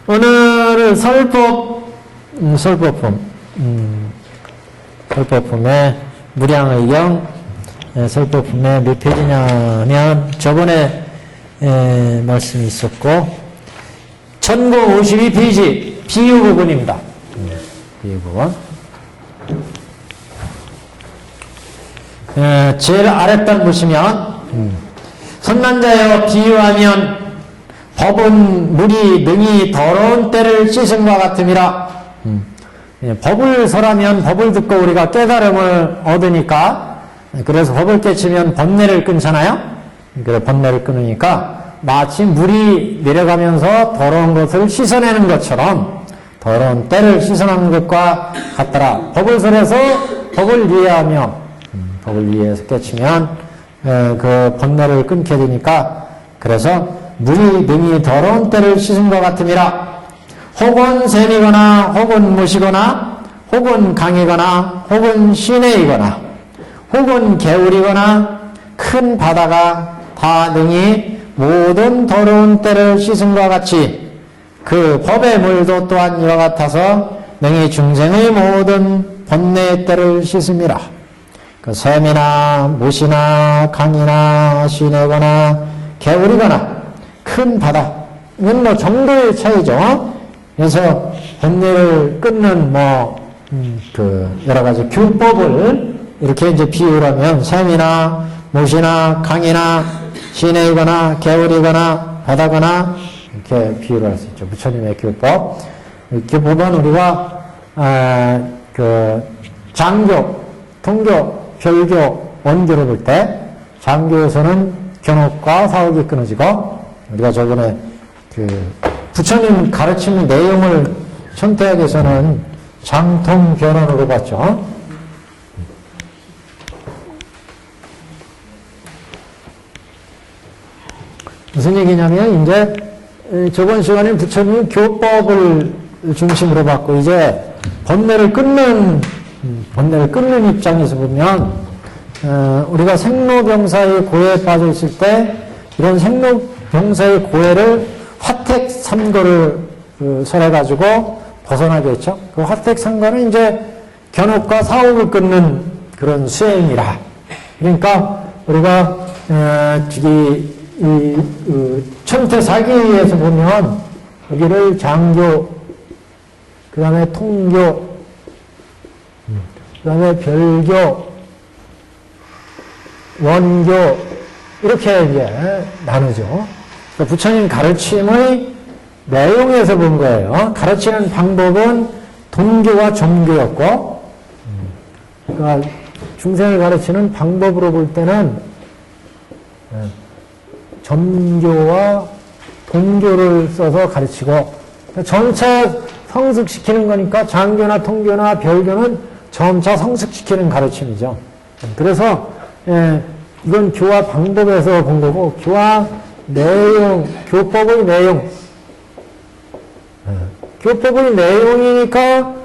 오늘은 설법품의 무량의경, 설법품의 몇 페이지냐면 저번에 말씀이 있었고 1052페이지 비유 부분입니다. 비유 부분. 제일 아랫단 보시면 선난자여 비유하면 법은 물이 능히 더러운 때를 씻음과 같음이라. 법을 설하면 법을 듣고 우리가 깨달음을 얻으니까, 그래서 법을 깨치면 번뇌를 끊잖아요. 그래서 번뇌를 끊으니까 마치 물이 내려가면서 더러운 것을 씻어내는 것처럼 더러운 때를 씻어내는 것과 같더라. 법을 설해서 법을 이해하며 법을 이해해서 깨치면 그 번뇌를 끊게 되니까, 그래서 물이 능히 더러운 때를 씻음과 같음이라. 혹은 샘이거나 혹은 무시거나 혹은 강이거나 혹은 시내이거나 혹은 개울이거나 큰 바다가 다 능히 모든 더러운 때를 씻음과 같이 그 법의 물도 또한 이와 같아서 능히 중생의 모든 번뇌의 때를 씻음이라. 그 샘이나 무시나 강이나 시내거나 개울이거나 큰 바다, 이건 뭐 정도의 차이죠. 그래서 번뇌를 끊는 여러 가지 규법을 이렇게 이제 비유를 하면 샘이나 무시나 강이나 시내이거나 개울이거나 바다거나 이렇게 비유를 할 수 있죠. 부처님의 규법. 규법은 우리가 장교, 통교, 별교, 원교를 볼 때 장교에서는 견옥과 사옥이 끊어지고, 우리가 저번에 부처님 가르치는 내용을 천태학에서는 장통변원으로 봤죠. 무슨 얘기냐면, 이제 저번 시간에 부처님이 교법을 중심으로 봤고, 이제 번뇌를 끊는 입장에서 보면, 우리가 생로병사의 고해에 빠져 있을 때 이런 생로병사의 고해를 화택 삼거를 설해가지고 벗어나게 했죠. 그 화택 삼거는 이제 견옥과 사옥을 끊는 그런 수행이라. 그러니까 우리가 천태사기에서 보면 여기를 장교, 그 다음에 통교, 그 다음에 별교, 원교, 이렇게 이제 나누죠. 부처님 가르침의 내용에서 본 거예요. 가르치는 방법은 동교와 정교였고, 그러니까 중생을 가르치는 방법으로 볼 때는 점교와 동교를 써서 가르치고, 점차 성숙시키는 거니까 장교나 통교나 별교는 점차 성숙시키는 가르침이죠. 그래서 이건 교화 방법에서 본 거고, 교화 내용, 교법의 내용. 교법의 내용이니까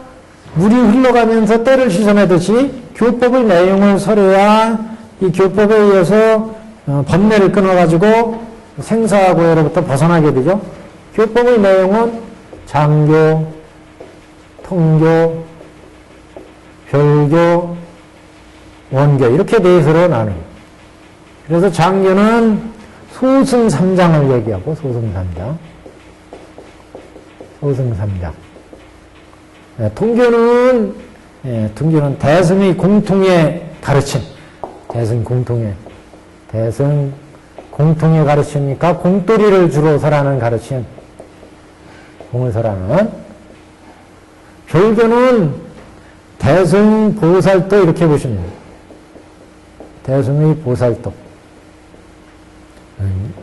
물이 흘러가면서 때를 씻어내듯이 교법의 내용을 설해야 이 교법에 의해서 번뇌를 끊어가지고 생사고해로부터 벗어나게 되죠. 교법의 내용은 장교, 통교, 별교, 원교 이렇게 네 서로 나눠요. 그래서 장교는 소승삼장을 얘기하고, 소승삼장. 통교는 대승의 공통의 가르침. 대승 공통의 가르치니까 공돌이를 주로 설하는 가르침. 공을 설하는. 별교는 대승 보살도 이렇게 보시면 돼요. 대승의 보살도.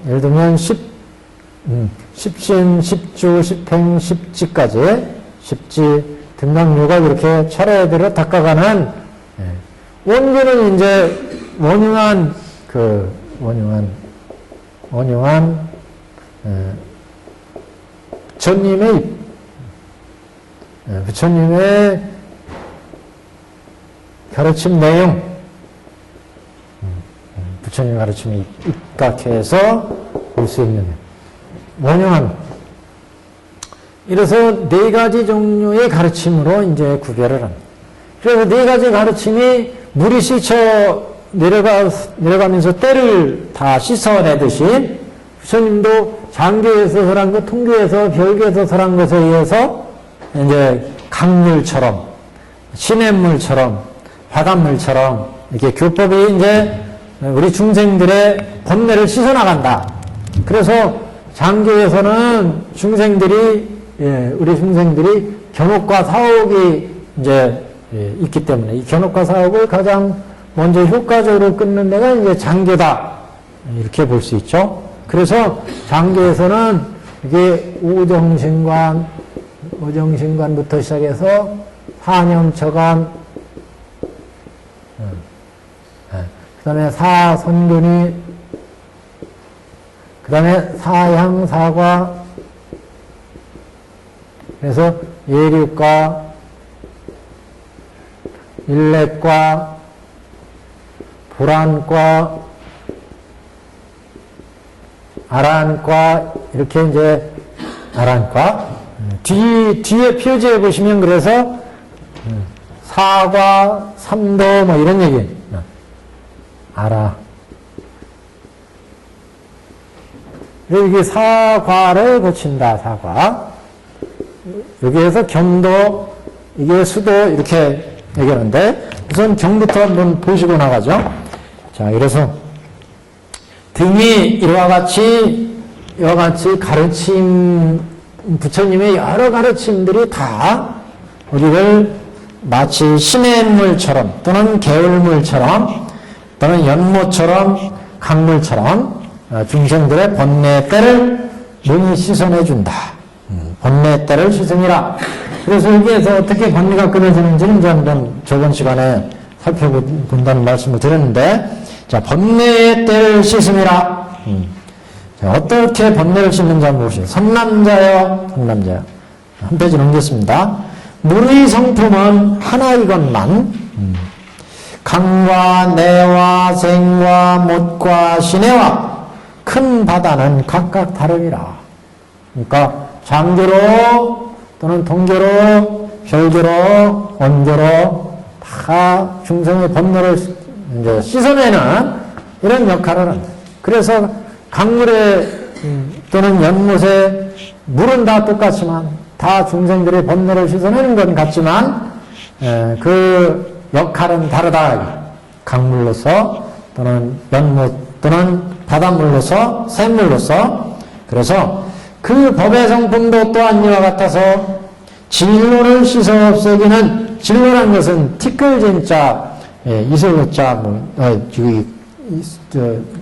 예를 들면 십신, 십주, 십행, 십지까지 십지, 등강묘각 이렇게 차례대로 닦아가는 원교는 이제 원흉한 부처님의 가르침 내용, 부처님 가르침에 입각해서 볼 수 있는 원흉한 이래서 네 가지 종류의 가르침으로 이제 구별을 합니다. 그래서 네 가지 가르침이 물이 씻어 내려가면서 때를 다 씻어내듯이 부처님도 장교에서 설한 것, 통교에서 별교에서 설한 것에 의해서 이제 강물처럼, 시냇물처럼, 바닷물처럼 이렇게 교법이 이제 우리 중생들의 번뇌를 씻어나간다. 그래서 장교에서는 중생들이, 우리 중생들이 견옥과 사옥이 이제 있기 때문에 이 견옥과 사옥을 가장 먼저 효과적으로 끊는 데가 이제 장교다. 이렇게 볼 수 있죠. 그래서 장교에서는 이게 오정신관부터 시작해서 사념처관, 그 다음에 사선근이, 그 다음에 사향사과, 그래서 예류과, 일례과, 불안과, 아란과, 이렇게 이제, 아란과. 뒤에 표지에 보시면 그래서, 사과, 삼도, 뭐 이런 얘기. 아라. 여기 사과를 고친다, 사과. 여기에서 경도, 이게 수도, 이렇게 얘기하는데, 우선 경부터 한번 보시고 나가죠. 자, 이래서 등이 이와 같이 가르침, 부처님의 여러 가르침들이 다 우리를 마치 시냇물처럼 또는 개울물처럼 또는 연못처럼 강물처럼 중생들의 번뇌 때를 능히 씻어내준다. 번뇌 때를 씻으니라. 그래서 여기에서 어떻게 번뇌가 끊어지는지는 이제 한번 저번 시간에 살펴본다는 말씀을 드렸는데, 자, 번뇌의 때를 씻음이라. 자, 어떻게 번뇌를 씻는지 한번 보시죠. 선남자요. 한 페이지 넘겼습니다. 물의 성품은 하나이건만, 강과 내와 생과 못과 시내와 큰 바다는 각각 다름이라. 그러니까 장교로 또는 동교로, 별교로, 원교로 다 중생의 번뇌를 이제 씻어내는 이런 역할을 한다. 그래서 강물에 또는 연못에 물은 다 똑같지만 다 중생들의 번뇌를 씻어내는 건 같지만 그 역할은 다르다. 강물로서 또는 연못 또는 바닷물로서 샘물로서. 그래서 그 법의 성품도 또한 이와 같아서 진로를 씻어 없애기는, 진로란 것은 티끌진자, 이슬로자,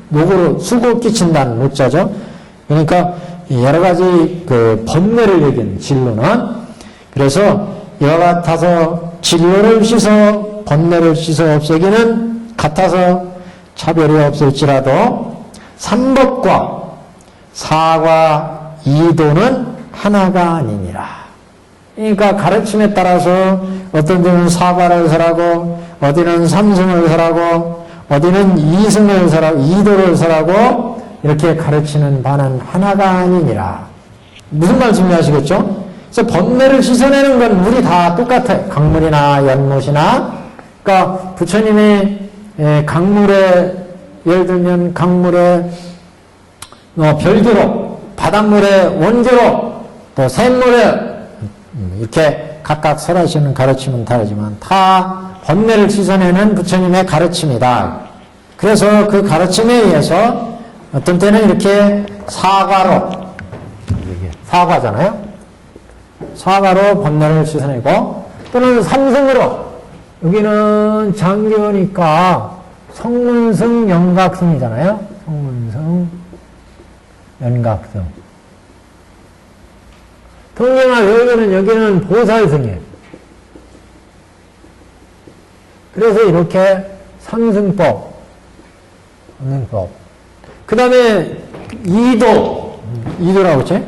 노고로 수고 끼친다는 노자죠. 그러니까 여러 가지 그 번뇌를 얘기하는 진로는. 그래서 이와 같아서 진로를 씻어 번뇌를 씻어 없애기는 같아서 차별이 없을지라도 삼법과 사과 이도는 하나가 아니니라. 그러니까 가르침에 따라서 어떤 데는 사과를 설하고 어디는 삼승을 설하고 어디는 이승을 설하고 이도를 설하고 이렇게 가르치는 바는 하나가 아니니라. 무슨 말씀인지 아시겠죠? 그래서 번뇌를 씻어내는 건 물이 다 똑같아요. 강물이나 연못이나. 그러니까 부처님의 강물에, 예를 들면 강물에 별교로, 바닷물에 원교로, 또 샘물에 이렇게 각각 설하시는 가르침은 다르지만 다 번뇌를 씻어내는 부처님의 가르침이다. 그래서 그 가르침에 의해서 어떤 때는 이렇게 사과로, 사과잖아요. 사과로 번뇌를 씻어내고, 또는 삼승으로, 여기는 장교니까 성문승, 연각승이잖아요. 성문승, 연각승. 통경아 외우면 여기는 보살승이에요. 그래서 이렇게 삼승법, 그 다음에 이도라고 했죠?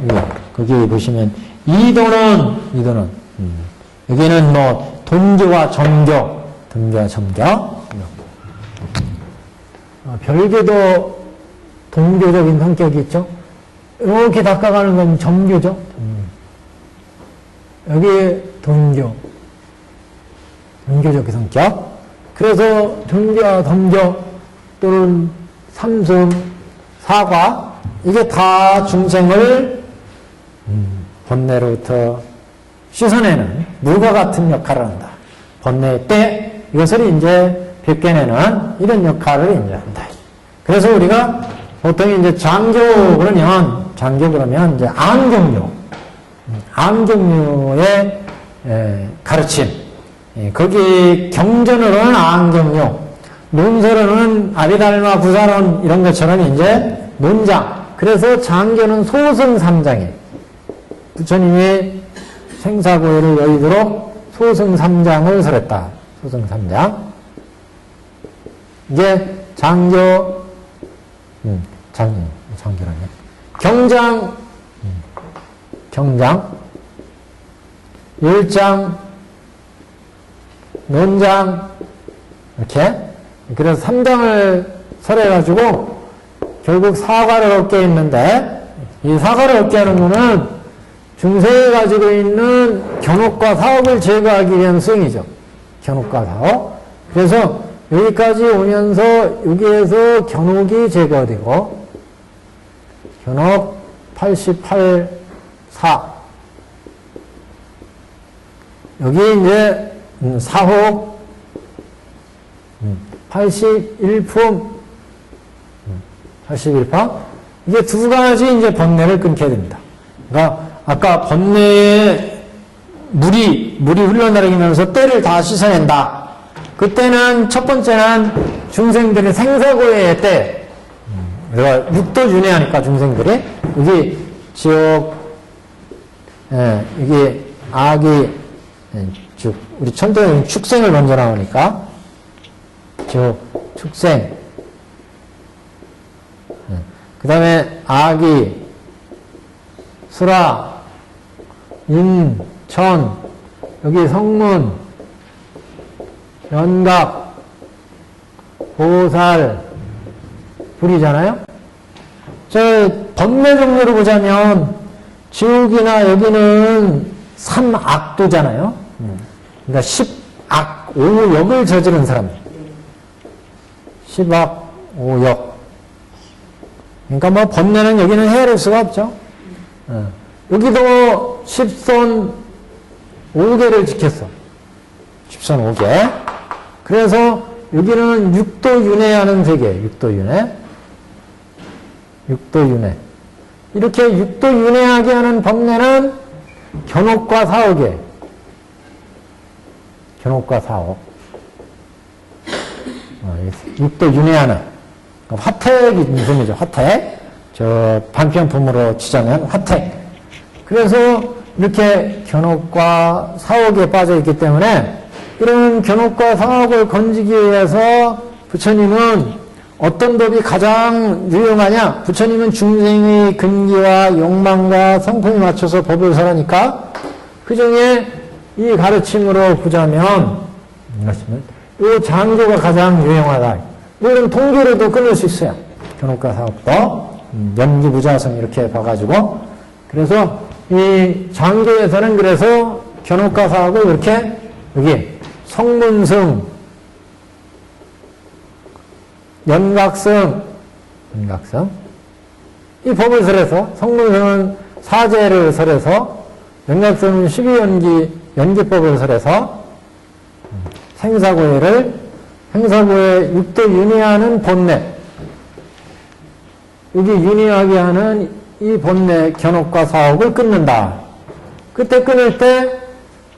거기 보시면 이도는 여기는 뭐 동교와 점교, 별교도 동교적인 성격이 있죠. 이렇게 닦아가는 건 점교죠. 여기 동교. 동교적 성격. 그래서 등교, 덤교 또는 삼승, 사과 이게 다 중생을 번뇌로부터 씻어내는 물과 같은 역할을 한다. 번뇌의 때 이것을 이제 벗겨내는 이런 역할을 이제 한다. 그래서 우리가 보통 이제 장교 그러면 이제 안경료의 가르침. 거기 경전으로는 안경료, 논설로는 아비달마 부사론 이런 것처럼 이제 논장. 그래서 장교는 소승 3장에 부처님이 생사고해를 여의도록 소승 3장을 설했다. 소승 3장. 이게 장교, 장교라네. 경장, 율장, 논장, 이렇게. 그래서 3장을 설해가지고 결국 사과를 얻게 했는데, 이 사과를 얻게 하는 거는 중생이 가지고 있는 견옥과 사옥을 제거하기 위한 수행이죠. 견옥과 사옥. 그래서 여기까지 오면서 여기에서 견옥이 제거되고, 견옥 88, 4. 여기 이제 사옥 81품 81파 이게 두 가지 이제 번뇌를 끊게 됩니다. 그러니까 아까 번뇌에 물이 흘러내리면서 때를 다 씻어낸다. 그때는 첫 번째는 중생들의 생사고해의 때. 우리가 육도 윤회하니까 중생들이 여기 지옥, 여기 악이 우리 천도는 축생을 먼저 나오니까 축생. 그 다음에 악이 수라, 인, 천, 여기 성문, 연각, 보살, 불이잖아요. 저 번뇌 종류로 보자면 지옥이나 여기는 3악도잖아요. 그러니까 10악, 5역을 저지른 사람. 10악, 5역. 그러니까 뭐 번뇌는 여기는 헤아릴 수가 없죠. 여기도 10손 5개를 지켰어. 10손 5개. 그래서 여기는 육도 윤회하는 세계. 육도 윤회. 육도 윤회. 이렇게 육도 윤회하게 하는 번뇌는 견옥과 사옥에. 견옥과 사옥. 육도 윤회하는. 화택이 무슨 이죠? 화택. 저 반편품으로 치자면 화택. 그래서 이렇게 견옥과 사옥에 빠져 있기 때문에 이런 견옥과 사옥을 건지기 위해서 부처님은 어떤 법이 가장 유용하냐? 부처님은 중생의 근기와 욕망과 성품에 맞춰서 법을 설하니까 그 중에 이 가르침으로 보자면 이 장교가 가장 유용하다. 이런 통계로도 끊을 수 있어요. 견옥과 사옥도 연기부자성 이렇게 봐가지고 그래서 이 장교에서는 그래서 견옥과 사옥을 이렇게 여기 성문승, 연각성 이 법을 설해서 성문승은 사제를 설해서 연각성은 12연기 연기법을 설해서 생사고해를 생사고해 육도 윤회하는 본뇌 여기 윤회하게 하는 이 본뇌 견옥과 사옥을 끊는다. 그때 끊을 때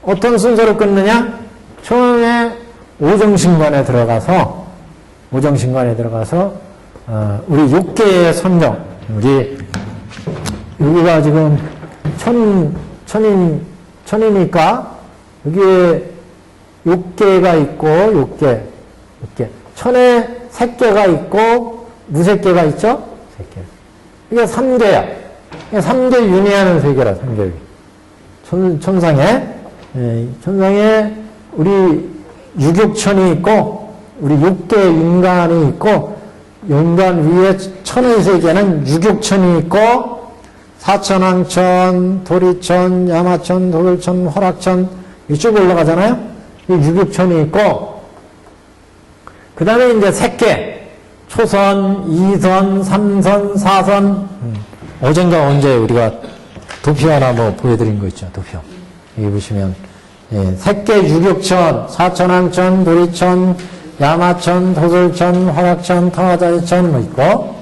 어떤 순서로 끊느냐? 처음에 오정신관에 들어가서 우리 6개의 선정 여기가 지금 천이니까 여기에 6개가 있고 6개 천에 색개가 있고 무색개가 있죠? 색개. 이게 3개야. 3개 윤회하는 세계라 3개. 천상에 우리 유격천이 있고 우리 6개 윤관이 있고 윤관 위에 천의 세계는 유격천이 있고 사천왕천, 도리천, 야마천, 도돌천, 화락천 이쪽 올라가잖아요. 이 유격천이 있고 그 다음에 이제 색계 초선, 2선, 3선, 4선 어젠가 언제 우리가 도표 하나 뭐 보여드린 거 있죠. 도표 여기 보시면 예, 색계 유격천, 사천왕천, 도리천, 야마천, 도돌천, 화락천, 타화자리천 뭐 있고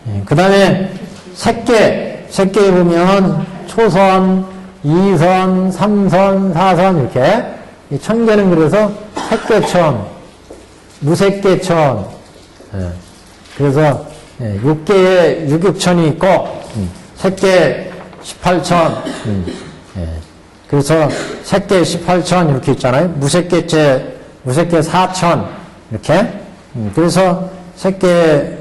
예, 그 다음에 색계에 보면 초선, 2선, 3선, 4선 이렇게 이 천계는 그래서 색계천, 무색계천 예, 그래서 예, 6개의 유격천이 있고 색계 18천 예, 그래서 색계 18천 이렇게 있잖아요. 무색계 4천 이렇게 그래서 색계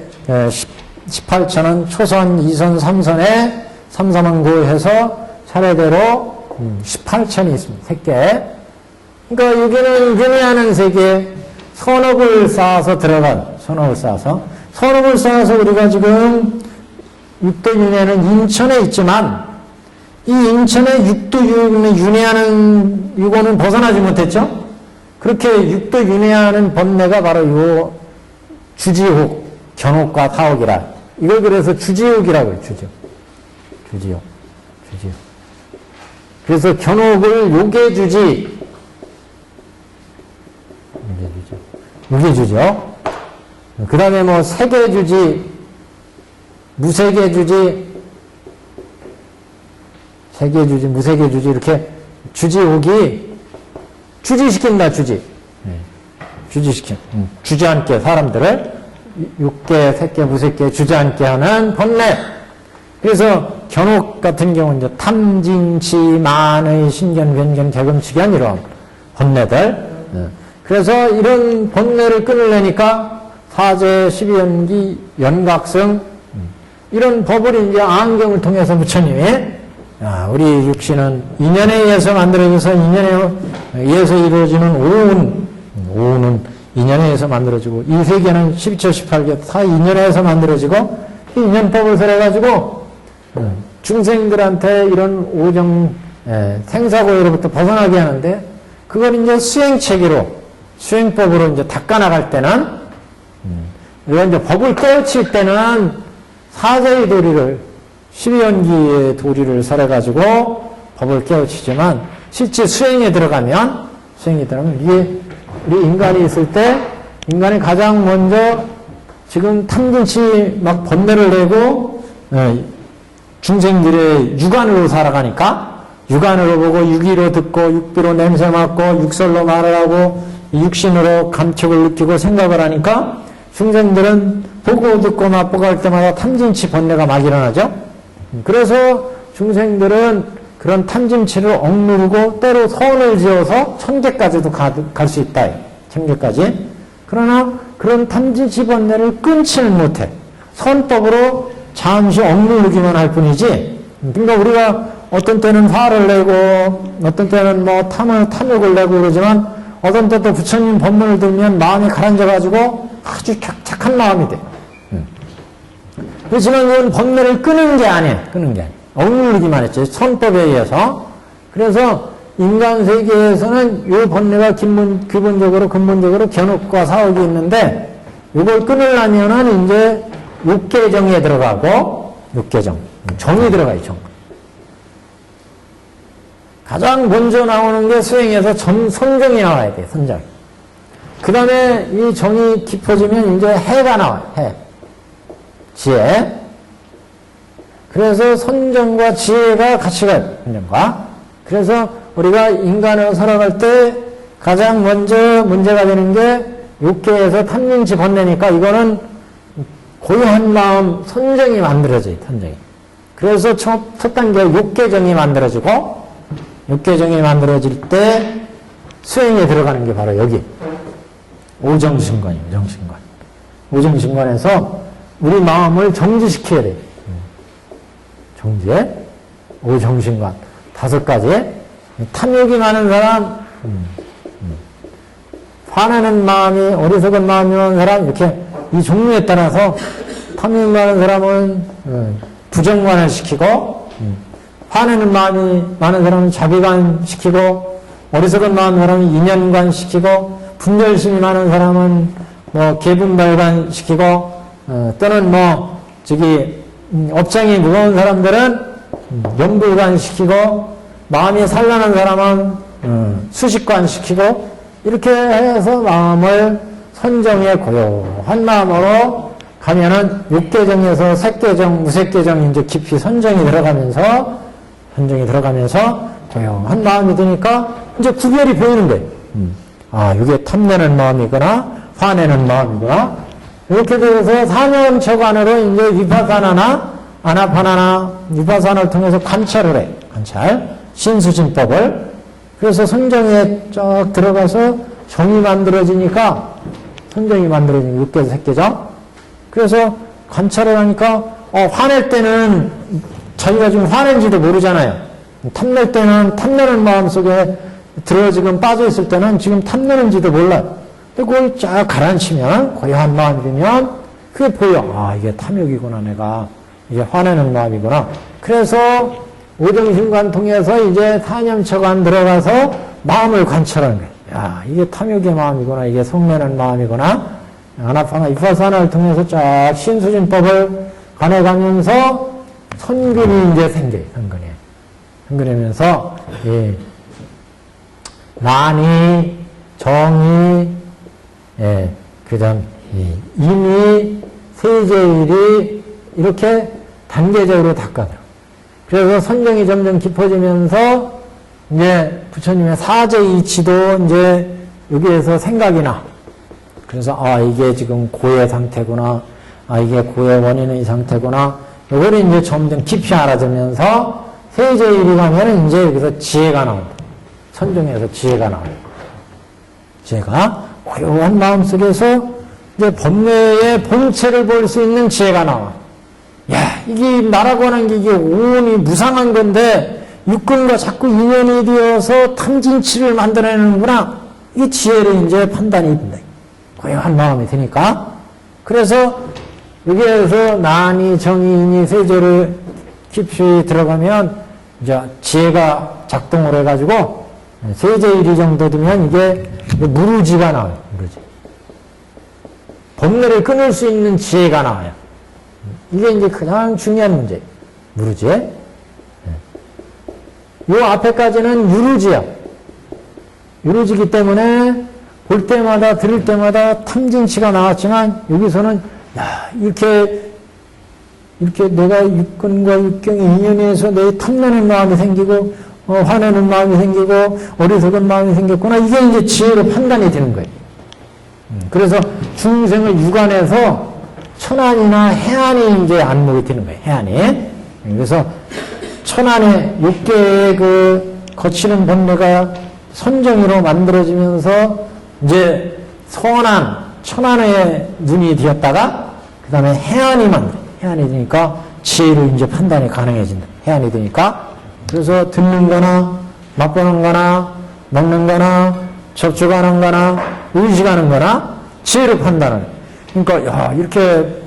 18천은 초선, 2선, 3선에 3사만고해서 차례대로 18천이 있습니다. 색계. 그러니까 여기는 윤회하는 세계 선업을 쌓아서 들어간 선업을 쌓아서 우리가 지금 육도 윤회는 인천에 있지만 이 인천의 육도 윤회하는 이거는 벗어나지 못했죠. 그렇게 육도 윤회하는 번뇌가 바로 이 주지옥, 견옥과 타옥이라. 이걸 그래서 주지옥이라고 해요. 주지옥. 그래서 견옥을 요계주지, 요계주죠. 그 다음에 뭐 세계주지, 무세계주지, 세계주지, 무세계주지 이렇게 주지옥이 주지시킨다. 주지않게 사람들을 육계, 색계, 무색계 주지않게 하는 번뇌. 그래서 견옥 같은 경우는 이제 탐진치, 만의, 신견, 변견, 개금치견 이런 번뇌들. 그래서 이런 번뇌를 끊으려니까 사제, 십이연기, 연각성 이런 법을 이제 안경을 통해서 부처님이 우리 육신은 인연에 의해서 만들어져서 인연에 의해서 이루어지는 오운은 인연에 의해서 만들어지고 이 세계는 12처 18개 다 인연에 의해서 만들어지고 인연법을 설해가지고 중생들한테 이런 오정 생사고해로부터 벗어나게 하는데 그걸 이제 수행법으로 이제 닦아나갈 때는 우리가 이제 법을 깨우칠 때는 사제의 도리를 12연기의 도리를 설해가지고 법을 깨우치지만 실제 수행에 들어가면 이게 우리 인간이 있을 때 인간이 가장 먼저 지금 탐진치 막 번뇌를 내고 중생들의 육안으로 살아가니까 육안으로 보고 육이로 듣고 육비로 냄새 맡고 육설로 말을 하고 육신으로 감촉을 느끼고 생각을 하니까 중생들은 보고 듣고 맛보고 할 때마다 탐진치 번뇌가 막 일어나죠. 그래서 중생들은 그런 탐진치를 억누르고 때로 선을 지어서 천계까지도 갈 수 있다. 천계까지. 그러나 그런 탐진치 번뇌를 끊지는 못해. 선법으로 잠시 억누르기만 할 뿐이지. 그러니까 우리가 어떤 때는 화를 내고 어떤 때는 뭐 탐욕을 내고 그러지만 어떤 때 또 부처님 법문을 들으면 마음이 가라앉아가지고 아주 착한 마음이 돼. 그렇지만 그건 번뇌를 끄는 게 아니에요. 억누르기만 했죠. 선법에 의해서. 그래서 인간 세계에서는 이 번뇌가 근본적으로 견옥과 사옥이 있는데 이걸 끊으려면은 이제 육계정에 들어가고 정이 들어가요. 정. 가장 먼저 나오는 게 수행에서 선정이 나와야 돼요. 선정. 그 다음에 이 정이 깊어지면 이제 해가 나와요. 해. 지혜. 그래서 선정과 지혜가 같이 가요. 선정과. 그래서 우리가 인간으로 살아갈 때 가장 먼저 문제가 되는 게 육계에서 탐진치 번뇌니까 이거는 고요한 마음 선정이 만들어져요. 선정이. 그래서 첫 단계 육계정이 만들어지고 육계정이 만들어질 때 수행에 들어가는 게 바로 여기 오정신관이에요. 오정신관에서 우리 마음을 정지시켜야 돼요. 정지에 오정신관 5가지. 탐욕이 많은 사람, 화나는 마음이 어리석은 마음이 많은 사람 이렇게 이 종류에 따라서 탐욕이 많은 사람은 부정관을 시키고 화내는 마음이 많은 사람은 자비관 시키고, 어리석은 마음이 많은 사람은 인연관 시키고, 분별심이 많은 사람은 뭐 계분발관 시키고, 또는 뭐 업장이 무거운 사람들은 명불관 시키고, 마음이 산란한 사람은 수식관 시키고, 이렇게 해서 마음을 선정에 고요한 마음으로 가면은 육계정에서 색계정, 무색계정이 이제 깊이 선정이 들어가면서 고요한 마음이 드니까 이제 구별이 보이는 거예요. 아, 이게 탐내는 마음이구나, 화내는 마음이구나. 이렇게 돼서 사념처관으로 이제 위파사나나 아나파나나 위파사나를 통해서 관찰을 해. 관찰. 신수진법을. 그래서 선정에 쫙 들어가서 정이 만들어지니까, 선정이 만들어지니까, 육계정, 색계정. 그래서 관찰을 하니까, 화낼 때는 자기가 지금 화낸지도 모르잖아요. 탐낼 때는 탐내는 마음 속에 지금 빠져있을 때는 지금 탐내는지도 몰라요. 근데 그걸 쫙 가라앉히면, 고요한 마음이 되면, 그게 보여. 아, 이게 탐욕이구나, 내가. 이게 화내는 마음이구나. 그래서, 오정심관 통해서 이제 사념처관 들어가서 마음을 관찰하는 거예요. 야, 이게 탐욕의 마음이구나, 이게 성내는 마음이구나. 아나파나, 위파사나를 통해서 쫙 신수진법을 관해가면서 선근이 이제 생겨요, 선근이. 선근이면서, 예. 난이, 정이, 예, 그 다음, 임이, 세제일이, 이렇게 단계적으로 닦아들어. 그래서 선정이 점점 깊어지면서, 이제 부처님의 사제 이치도 이제 여기에서 생각이 나. 그래서, 아, 이게 지금 고의 상태구나. 아, 이게 고의 원인은 이 상태구나. 요거를 이제 점점 깊이 알아들면서, 세제일이 가면은 이제 여기서 지혜가 나온다. 선정에서 지혜가 나온다. 지혜가 고요한 마음 속에서 이제 번뇌의 본체를 볼 수 있는 지혜가 나와. 야, 이게 나라고 하는 게 이게 오온이 무상한 건데, 육근과 자꾸 인연이 되어서 탐진치를 만들어내는구나. 이 지혜를 이제 판단이 된다. 고요한 마음이 드니까. 그래서 여기에서 난이, 정이, 인이, 세제를 깊이 들어가면 이제 지혜가 작동을 해가지고 세제일이 정도 되면 이게 무르지가 나와요. 무르지. 번뇌를 끊을 수 있는 지혜가 나와요. 이게 이제 가장 중요한 문제예요. 무르지. 요 앞에까지는 유르지야. 유르지기 때문에 볼 때마다 들을 때마다 탐진치가 나왔지만 여기서는 야, 이렇게 내가 육근과 육경의 인연에서 내 탐내는 마음이 생기고 화내는 마음이 생기고 어리석은 마음이 생겼구나. 이게 이제 지혜로 판단이 되는 거예요. 그래서 중생을 육안에서 천안이나 해안이 이제 안목이 되는 거예요. 해안이. 그래서 천안의 육계의 그 거치는 번뇌가 선정으로 만들어지면서 이제 선안, 천안의 눈이 되었다가 그 다음에 해안이 되니까 지혜로 이제 판단이 가능해진다. 해안이 되니까. 그래서 듣는 거나 맛보는 거나 먹는 거나 접촉하는 거나 의식하는 거나 지혜로 판단을. 그러니까 야, 이렇게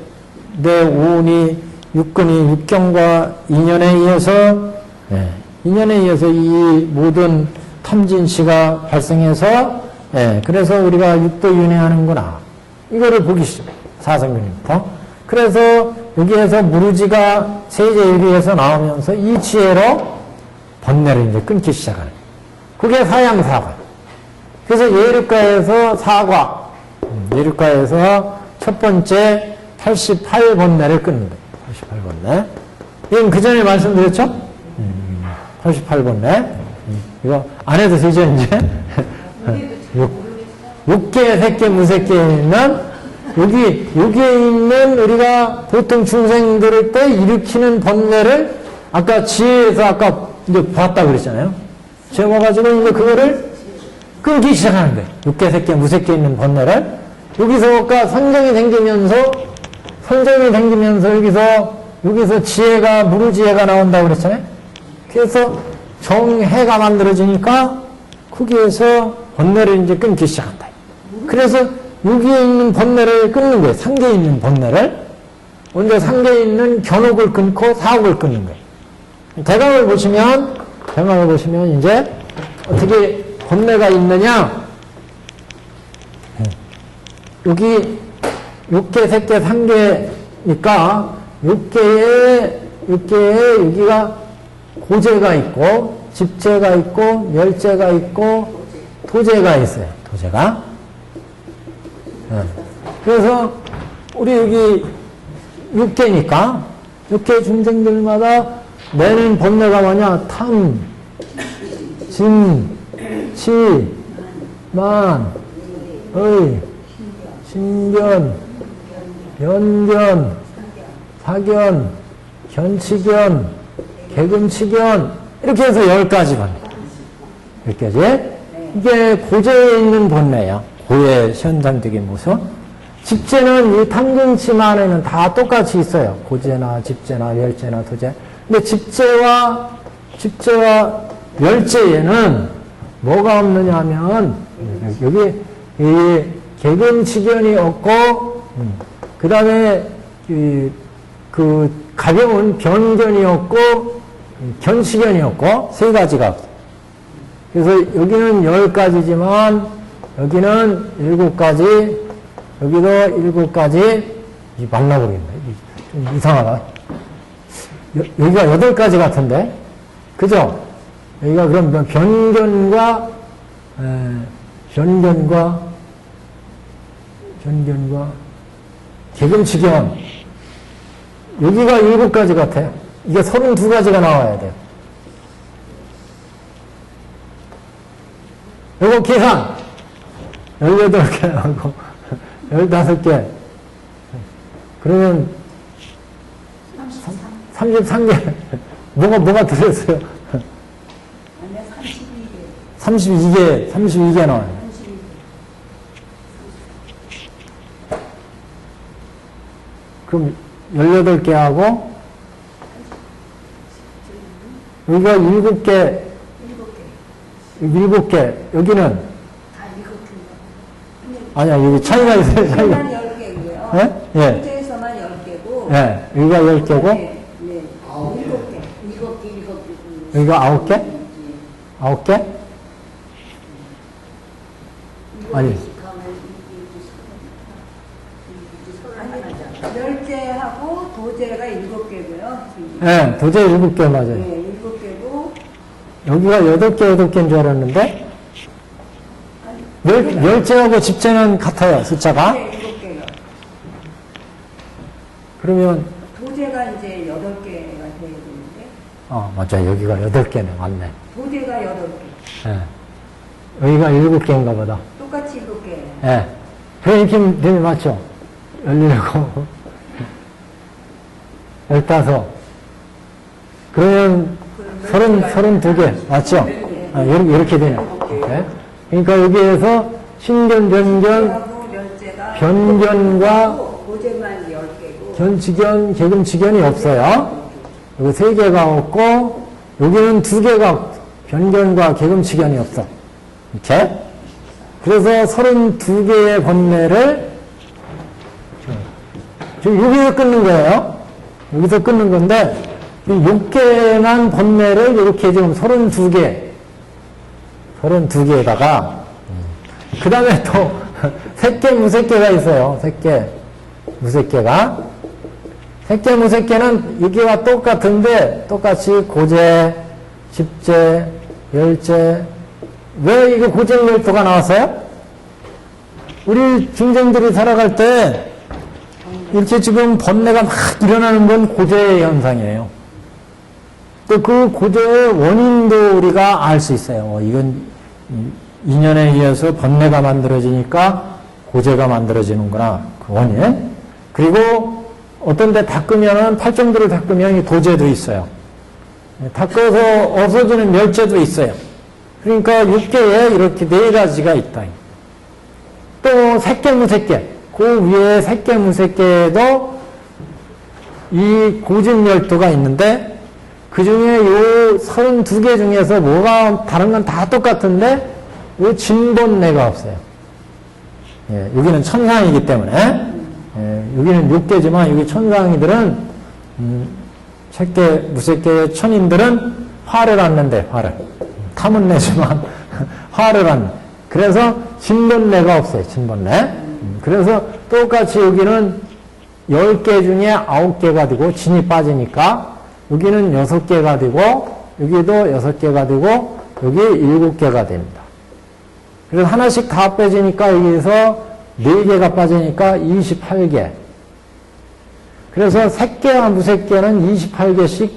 내 오온이 육근이 육경과 인연에 의해서 이 모든 탐진치가 발생해서 그래서 우리가 육도윤회하는구나. 이거를 보기 시작해요. 사성근이부터. 그래서 여기에서 무르지가 세제일위에서 나오면서 이 지혜로 번뇌를 이제 끊기 시작하는. 그게 사양사과. 그래서 예륵가에서 사과. 예륵가에서 첫 번째 88번뇌를 끊는 거예요. 88번뇌. 이건 그 전에 말씀드렸죠? 88번뇌. 이거 안 해도 되죠, 이제? 육계, 색계, 무색계에 있는, 여기에 있는 우리가 보통 중생들을 때 일으키는 번뇌를 아까 지혜에서 아까 이제 봤다 그랬잖아요. 제가 봐가지고 이제 그거를 끊기 시작하는 거예요. 육계, 색계, 무색계에 있는 번뇌를. 여기서 아까 선정이 생기면서 여기서 지혜가, 무르지혜가 나온다고 그랬잖아요. 그래서 정해가 만들어지니까 거기에서 번뇌를 이제 끊기 시작한다. 그래서 여기에 있는 번뇌를 끊는 거예요. 상계에 있는 번뇌를. 먼저 상계에 있는 견옥을 끊고 사옥을 끊는 거예요. 대각을 보시면 이제 어떻게 번뇌가 있느냐? 여기 6개, 3개, 3개니까 6개에 여기가 고재가 있고 집재가 있고 멸재가 있고 도재가 있어요. 도재가. 그래서 우리 여기 6개니까 6개 중생들마다 내는 번뇌가 뭐냐? 탐, 진, 치, 만, 의, 신견, 연견, 사견, 견치견, 개근치견 이렇게 해서 10가지 번뇌. 10개지? 이게 고재에 있는 번뇌야. 고의 현상적인 모습. 집재는 이 탐근치만에는 다 똑같이 있어요. 고재나 집재나 멸재나 도재. 근데 집재와 멸재에는 뭐가 없느냐 하면 여기 이 개근치견이 없고 그 다음에 그 가벼운 변견이 없고 견치견이 없고 세 가지가 없어. 그래서 여기는 10가지지만 여기는 7가지, 여기도 7가지. 만나버리겠네. 좀 이상하다. 여기가 8가지 같은데? 그죠? 여기가 그럼 변견과 개근치견. 여기가 7가지 같아요. 이게 32가지가 나와야 돼요. 요거 계산. 18개 하고 15개. 그러면 33개. 뭐가 들었어요? 32개 나와요. 그럼 18개 하고 여기가 7개. 7개. 여기는 아니야, 여기 차이가 있어요. 차이가. 10개고요. 예? 예. 도재에서만 10개고. 예. 여기가 10개고. 네. 7개. 여기가 9개? 9개? 아니. 멸재하고 도재가 7개고요. 예, 도저히 7개 맞아요. 네, 7개고. 여기가 8개인 줄 알았는데, 멸재하고 집재는 같아요, 숫자가. 네, 7개가. 그러면, 도재가 이제 8개가 돼야 되는데. 맞아요. 여기가 8개네, 맞네. 도재가 8개. 예. 여기가 7개인가 보다. 똑같이 7개. 예. 그래, 이렇게 되면 맞죠? 17, 15. 그러면 32개. 맞죠? 이렇게 되네요. 네. 그러니까 여기에서 신견, 변견, 변견과 도재만 10개고. 견치견, 개근치견이 없어요. 여기 3개가 없고, 여기는 2개가 변견과 개근치견이 없어. 이렇게. 그래서 32개의 번뇌를 지금 여기서 끊는 거예요. 여기서 끊는 건데, 6개만 번뇌를 이렇게 지금 32개에다가, 그 다음에 또, 새끼, 무새끼가 있어요. 새끼, 무새끼가. 새끼, 무새끼는 여기와 똑같은데, 똑같이 고재, 집재, 멸재. 왜 이거 고재, 멸도가 나왔어요? 우리 중생들이 살아갈 때, 이렇게 지금 번뇌가 막 일어나는 건 고재의 현상이에요. 또 그 고재의 원인도 우리가 알 수 있어요. 이건 인연에 의해서 번뇌가 만들어지니까 고재가 만들어지는구나. 그 원인. 그리고 어떤 데 닦으면은 팔정도를 닦으면 이 도재도 있어요. 닦아서 없어지는 멸재도 있어요. 그러니까 6개에 이렇게 4가지가 있다. 또 새끼, 무새끼. 그 위에 새끼, 무새끼에도 이 고진멸도가 있는데 그 중에 요 32개 중에서 뭐가 다른 건 다 똑같은데 요 진본뇌가 없어요. 예, 여기는 천상이기 때문에 예, 여기는 6개지만 여기 천상이들은 색계, 무색계의 천인들은 화를 안는데, 화를. 탐은 내지만, 화를 안. 그래서 진번뇌가 없어요, 진번뇌. 그래서 똑같이 여기는 10개 중에 9개가 되고, 진이 빠지니까, 여기는 6개가 되고, 여기도 6개가 되고, 여기 7개가 됩니다. 그래서 하나씩 다 빼지니까, 여기서 4개가 빠지니까 28개. 그래서 색계와 무색계는 28개씩,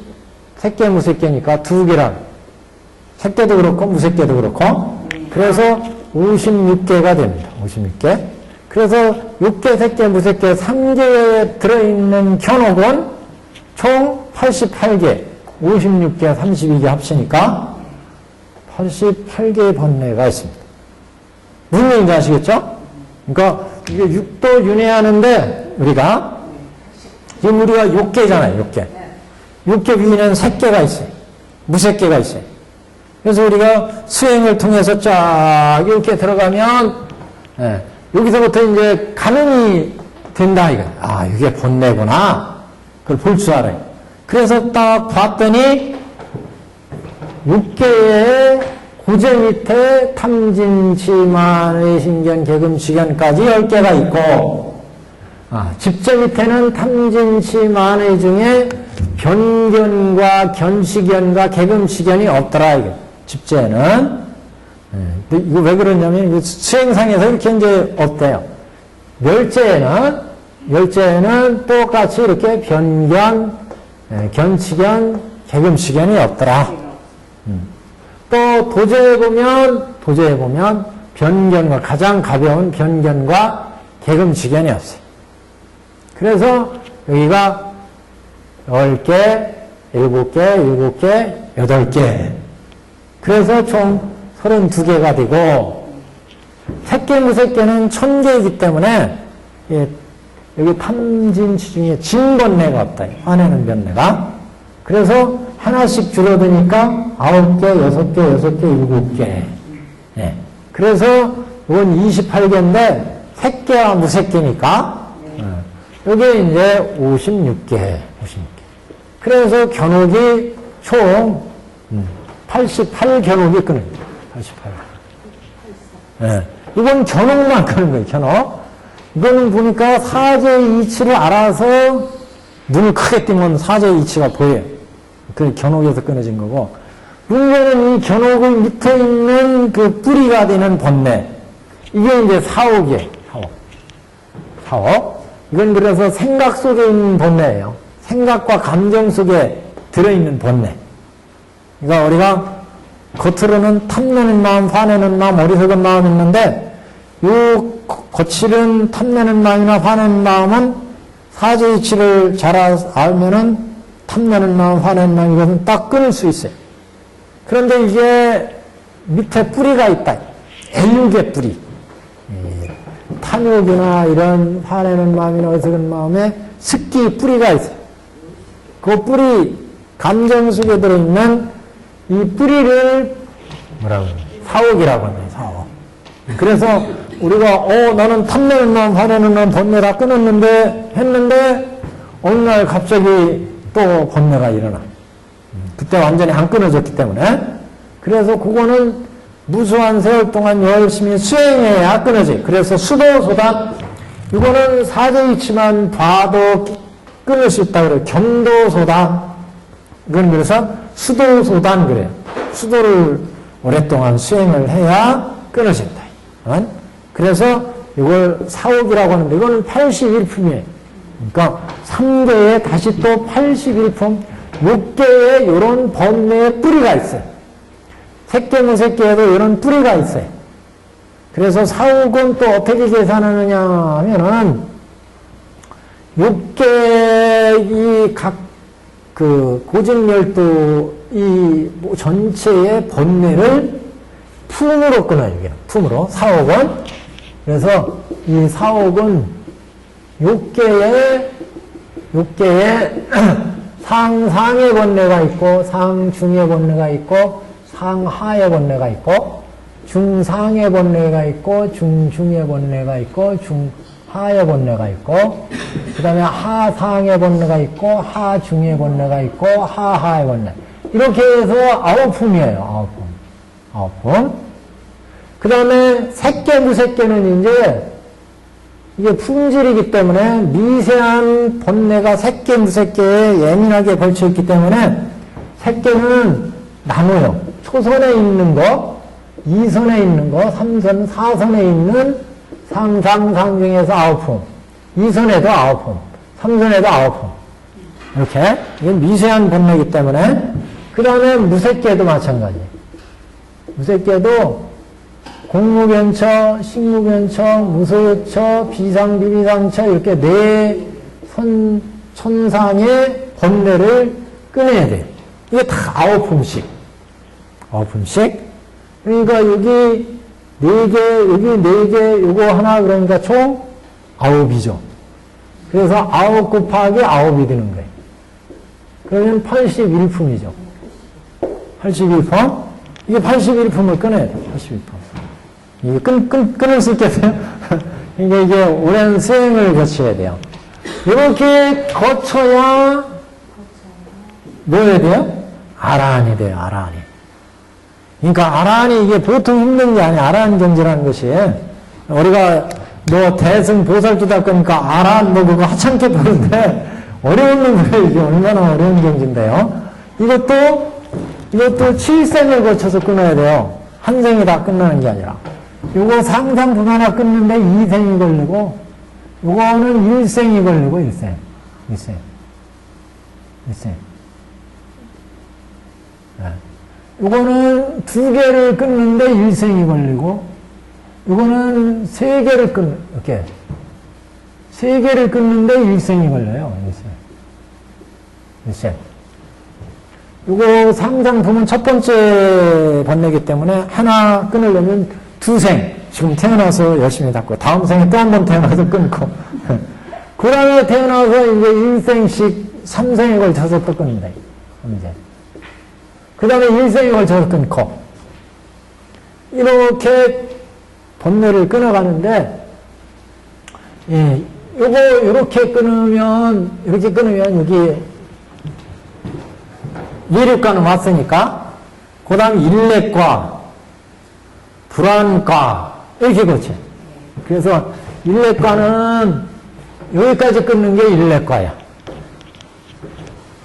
색계, 무색계니까 2개랑, 색계도 그렇고, 무색계도 그렇고, 그래서 56개가 됩니다. 56개. 그래서 6개, 색계, 무색계 3개에 들어있는 견옥은 총 88개, 56개, 32개 합치니까 88개의 번뇌가 있습니다. 무슨 얘기인지 아시겠죠? 그러니까 이게 6도 윤회하는데 우리가 지금 우리가 6개잖아요. 6개. 6개 위에는 색계가 있어요. 무색계가 있어요. 그래서 우리가 수행을 통해서 쫙 이렇게 들어가면 여기서부터 이제 가늠이 된다 이거. 아, 이게 본뇌구나. 그걸 볼 줄 알아요. 그래서 딱 봤더니 6개의 고제 밑에 탐진, 치만, 신견, 개금, 지견까지 10개가 있고, 집제 밑에는 탐진, 치만 중에 변견과 견시견과 개금시견이 없더라 이게. 집제는. 이거 왜 그러냐면 수행상에서 이렇게 이제 없대요. 멸제에는 똑같이 이렇게 변견, 견치견, 개금시견이 없더라. 또 도제에 보면 변견과 가장 가벼운 변견과 개금시견이 없어요. 그래서 여기가 10개, 7개, 8개. 그래서 총 32개가 되고, 색계, 무색계는 1000개이기 때문에, 여기 탐진치 중에 진번뇌가 없다. 화내는 변뇌가. 그래서 하나씩 줄어드니까 9개, 6개, 6개, 7개. 예. 그래서 이건 28개인데, 색계와 무색계니까, 여기 이제 56개. 그래서 견옥이 총 88견옥이 끄는 88. 예. 이건 견옥만 끄는 거예요, 견옥. 이거는 보니까 사제의 이치를 알아서 눈을 크게 뜨면 사제의 이치가 보여요. 그 견옥에서 끊어진 거고. 문제는 이 견옥의 밑에 있는 그 뿌리가 되는 번뇌. 이게 이제 사옥이에요, 사옥. 이건 그래서 생각 속에 있는 번뇌예요. 생각과 감정 속에 들어있는 번뇌. 그러니까 우리가 겉으로는 탐내는 마음, 화내는 마음, 어리석은 마음이 있는데 이 거칠은 탐내는 마음이나 화내는 마음은 사제이치를 잘 알면은 탐내는 마음, 화내는 마음 이것은 딱 끊을 수 있어요. 그런데 이게 밑에 뿌리가 있다. 애육의 뿌리. 탐욕이나 이런 화내는 마음이나 어리석은 마음에 습기 뿌리가 있어요. 그 뿌리, 감정 속에 들어있는 이 뿌리를 뭐라고 사옥이라고 합니다. 사옥. 그래서 우리가 나는 탐내는 마음, 화내는 마음, 번뇌 끊었는데 했는데 어느 날 갑자기 또 번뇌가 일어나. 그때 완전히 안 끊어졌기 때문에. 그래서 그거는 무수한 세월 동안 열심히 수행해야 끊어지. 그래서 수도소단 이거는 사제이치만 봐도 끊을 수 있다 그래요. 경도소단 이건 그래서 수도소단 그래요. 수도를 오랫동안 수행을 해야 끊어진다. 그래서 이걸 사옥이라고 하는데 이거는 81품이에요. 그러니까 3개에 다시 또 81품 6개의 이런 번뇌의 뿌리가 있어요. 색계, 무색계에도 이런 뿌리가 있어요. 그래서 사옥은 또 어떻게 계산하느냐 하면은 6개 각 그 고직열도 이 전체의 번뇌를 품으로 끊어요. 여기는 품으로 사옥은. 그래서 이 사옥은 6개의 상상의 번뇌가 있고 상중의 번뇌가 있고 상하의 번뇌가 있고 중상의 번뇌가 있고 중중의 번뇌가 있고 하의 번뇌가 있고, 그 다음에 하상의 번뇌가 있고, 하중의 번뇌가 있고, 하하의 번뇌. 이렇게 해서 9품이에요. 9품. 그 다음에 색계, 무색계는 이제 이게 품질이기 때문에 미세한 번뇌가 색계, 무색계에 예민하게 걸쳐있기 때문에 색계는 나눠요. 초선에 있는 거, 2선에 있는 거, 3선, 4선에 있는 상중에서 9품. 2선에도 9품. 3선에도 9품. 이렇게. 이게 미세한 번뇌이기 때문에. 그 다음에 무색계도 마찬가지. 무색계도 공무변처, 식무변처, 무소유처, 비상비비상처 이렇게 네 천상의 번뇌를 꺼내야 돼요. 이게 다 9품씩. 9품씩. 그러니까 여기 4개, 여기 4개, 요거 하나 그러니까 총 9이죠. 그래서 9 곱하기 9이 되는 거예요. 그러면 81품이죠. 81품? 이게 81품을 꺼내야 돼요. 81품. 이게 끊을 수 있겠어요? 이게 오랜 수행을 거쳐야 돼요. 이렇게 거쳐야 뭐 해야 돼요? 아라한이 돼요, 아라한이. 그러니까 아라한이 이게 보통 힘든 게 아니야. 아라한 경지라는 것이. 우리가 너 대승 보살주다 그러니까 아라한 너 그거 하찮게 보는데 어려운 놈들이 이게 얼마나 어려운 경지인데요. 이것도 7생을 거쳐서 끊어야 돼요. 한 생이 다 끝나는 게 아니라. 요거 상상 하나 끊는데 2생이 걸리고, 요거는 1생이 걸리고, 1생. 네. 요거는 2개를 끊는데 1생이 걸리고, 요거는 3개를 이렇게. 3개를 끊는데 1생이 걸려요. 1생. 요거 상상 보면 첫 번째 번뇌이기 때문에 하나 끊으려면 2생. 지금 태어나서 열심히 닦고, 다음 생에 또 한 번 태어나서 끊고, 그 다음에 태어나서 이제 1생씩 3생에 걸쳐서 또 끊는다. 이제. 그 다음에 1생에 걸쳐서 끊고, 이렇게 번뇌를 끊어가는데, 예, 요거, 이렇게 끊으면 여기, 예력과는 왔으니까, 그 다음 일렉과, 불안과, 이렇게 거쳐. 그래서 일렉과는 여기까지 끊는 게 일렉과야.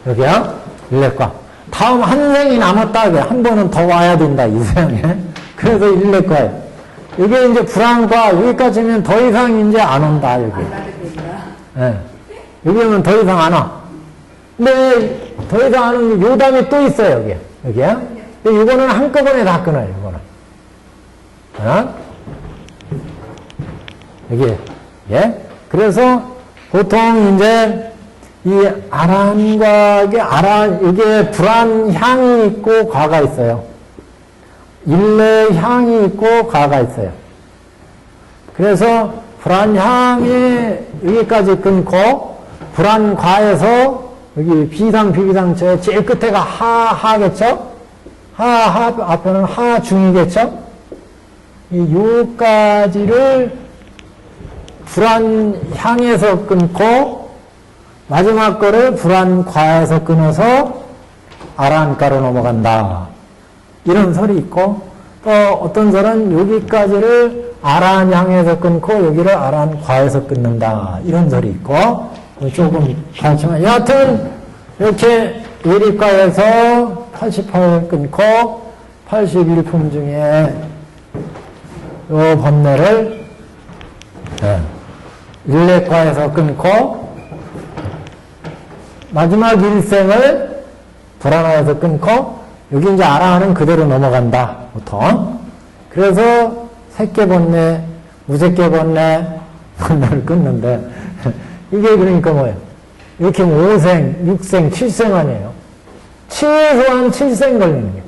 여기야? 일렉과. 다음 한 생이 남았다. 한 번은 더 와야 된다. 이 생에. 그래서 일렉과야. 이게 이제 불안과 여기까지면 더 이상 이제 안 온다. 여기. 예. 여기 오면 더 이상 안 와. 근데 더 이상 안 오는 요담이 또 있어요. 여기야. 근데 이거는 한꺼번에 다 끊어요. 이거는. 여기, 예? 그래서 보통 이제 이 아란과 이게 불안향이 있고 과가 있어요. 일레향이 있고 과가 있어요. 그래서 불안향이 여기까지 끊고 불안과에서 여기 비상, 비비상처의 제일 끝에가 하겠죠? 하 앞에는 하중이겠죠? 요까지를 불안향에서 끊고 마지막 거를 불안과에서 끊어서 아란가로 넘어간다. 이런 설이 있고 또 어떤 설은 여기까지를 아란향에서 끊고 여기를 아란과에서 끊는다. 이런 설이 있고 조금 그렇지만 여하튼 이렇게 예립과에서 88을 끊고 81품 중에 요 번뇌를 일렉과에서 끊고 마지막 일생을 불안화에서 끊고 여기 이제 아라하는 그대로 넘어간다 보통. 그래서 색계 번뇌, 무색계 번뇌를 끊는데 이게 그러니까 뭐예요? 이렇게 5생, 6생, 7생 아니에요. 최소한 7생 걸리는 게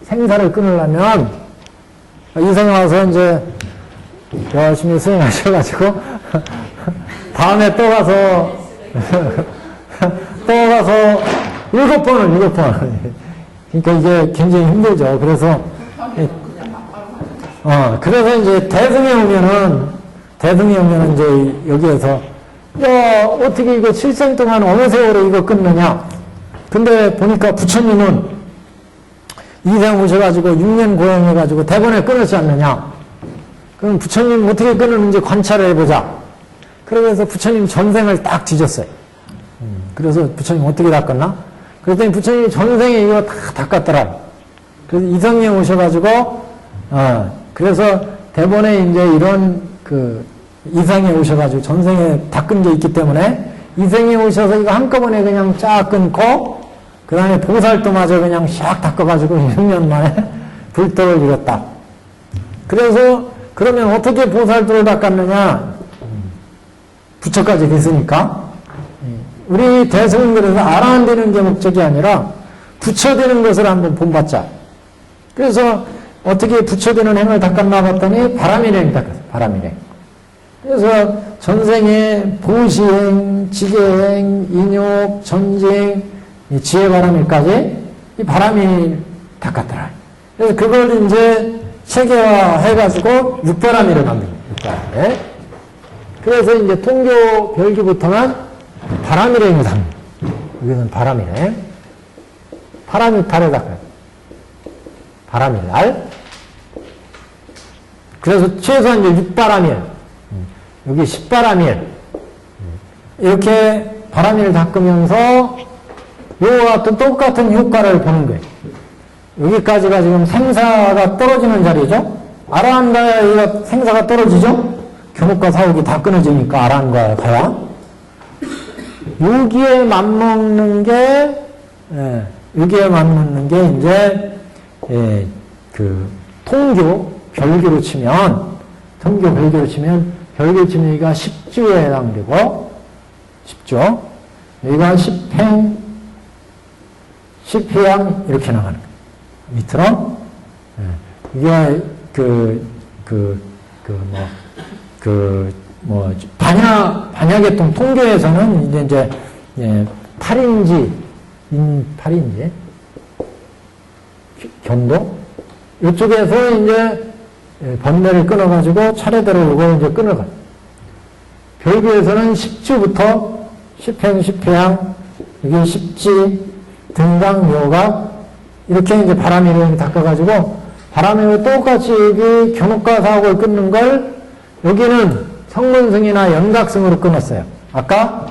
생사를 끊으려면 이 생에 와서 이제 열심히 수행하셔가지고 다음에 또 가서 7번을 그러니까 이게 굉장히 힘들죠. 그래서 그래서 이제 대승에 오면은 대승이 오면 이제 여기에서, 야, 어떻게 이거 7생 동안 어느 세월에 이거 끊느냐? 근데 보니까 부처님은 이생 오셔가지고 6년 고행해가지고 대번에 끊었지 않느냐? 그럼 부처님 어떻게 끊었는지 관찰을 해보자. 그러면서 부처님 전생을 딱 뒤졌어요. 그래서 부처님 어떻게 닦았나? 그랬더니 부처님이 전생에 이거 다 닦았더라. 그래서 이성에 오셔가지고, 그래서 대본에 이제 이런 이성에 오셔가지고 전생에 닦은 게 있기 때문에 이생에 오셔서 이거 한꺼번에 그냥 쫙 끊고, 그 다음에 보살도마저 그냥 샥 닦아가지고 6년 만에 불도를 이뤘다. 그래서 그러면 어떻게 보살도를 닦았느냐? 부처까지 됐으니까. 우리 대승은 그래서 아라한 되는 게 목적이 아니라 부처 되는 것을 한번 본받자. 그래서 어떻게 부처 되는 행을 닦았나 봤더니 바람일행 닦았어요. 바람일행. 그래서 전생에 보시행, 지계행, 인욕, 전쟁, 지혜바람일까지 이 바람일 닦았더라. 그래서 그걸 이제 체계화해가지고 육바람일을 만듭니다. 육바람일. 그래서 이제 통교 별기부터는 바람일행이 닦는. 여기는 바람일행. 바람이탈에 닦아요. 바람일날. 그래서 최소한 이제 육바람일. 여기 십바람일. 이렇게 바람일을 닦으면서 요와 같은 똑같은 효과를 보는 거예요. 여기까지가 지금 생사가 떨어지는 자리죠. 아라한과의 생사가 떨어지죠. 교목과 사옥이 다 끊어지니까 아라한과에 가야. 여기에 맞먹는 게, 여기에 맞먹는 게 이제 통교 별교로 치면 여기가 10주에 해당되고 10주. 여기가 10행, 10회양 이렇게 나가는 거예요. 밑으로. 이게 반야계통 통교에서는 이제 8인지, 8인지, 견도? 이쪽에서 이제 번뇌를 끊어가지고 차례대로 이거 이제 끊어가요. 별교에서는 10주부터 10행, 10회양, 여기 10지, 등강, 묘각, 이렇게 이제 바람이를 닦아가지고, 바람이를 똑같이 여기 견옥과 사옥을 끊는 걸, 여기는 성문승이나 연각승으로 끊었어요. 아까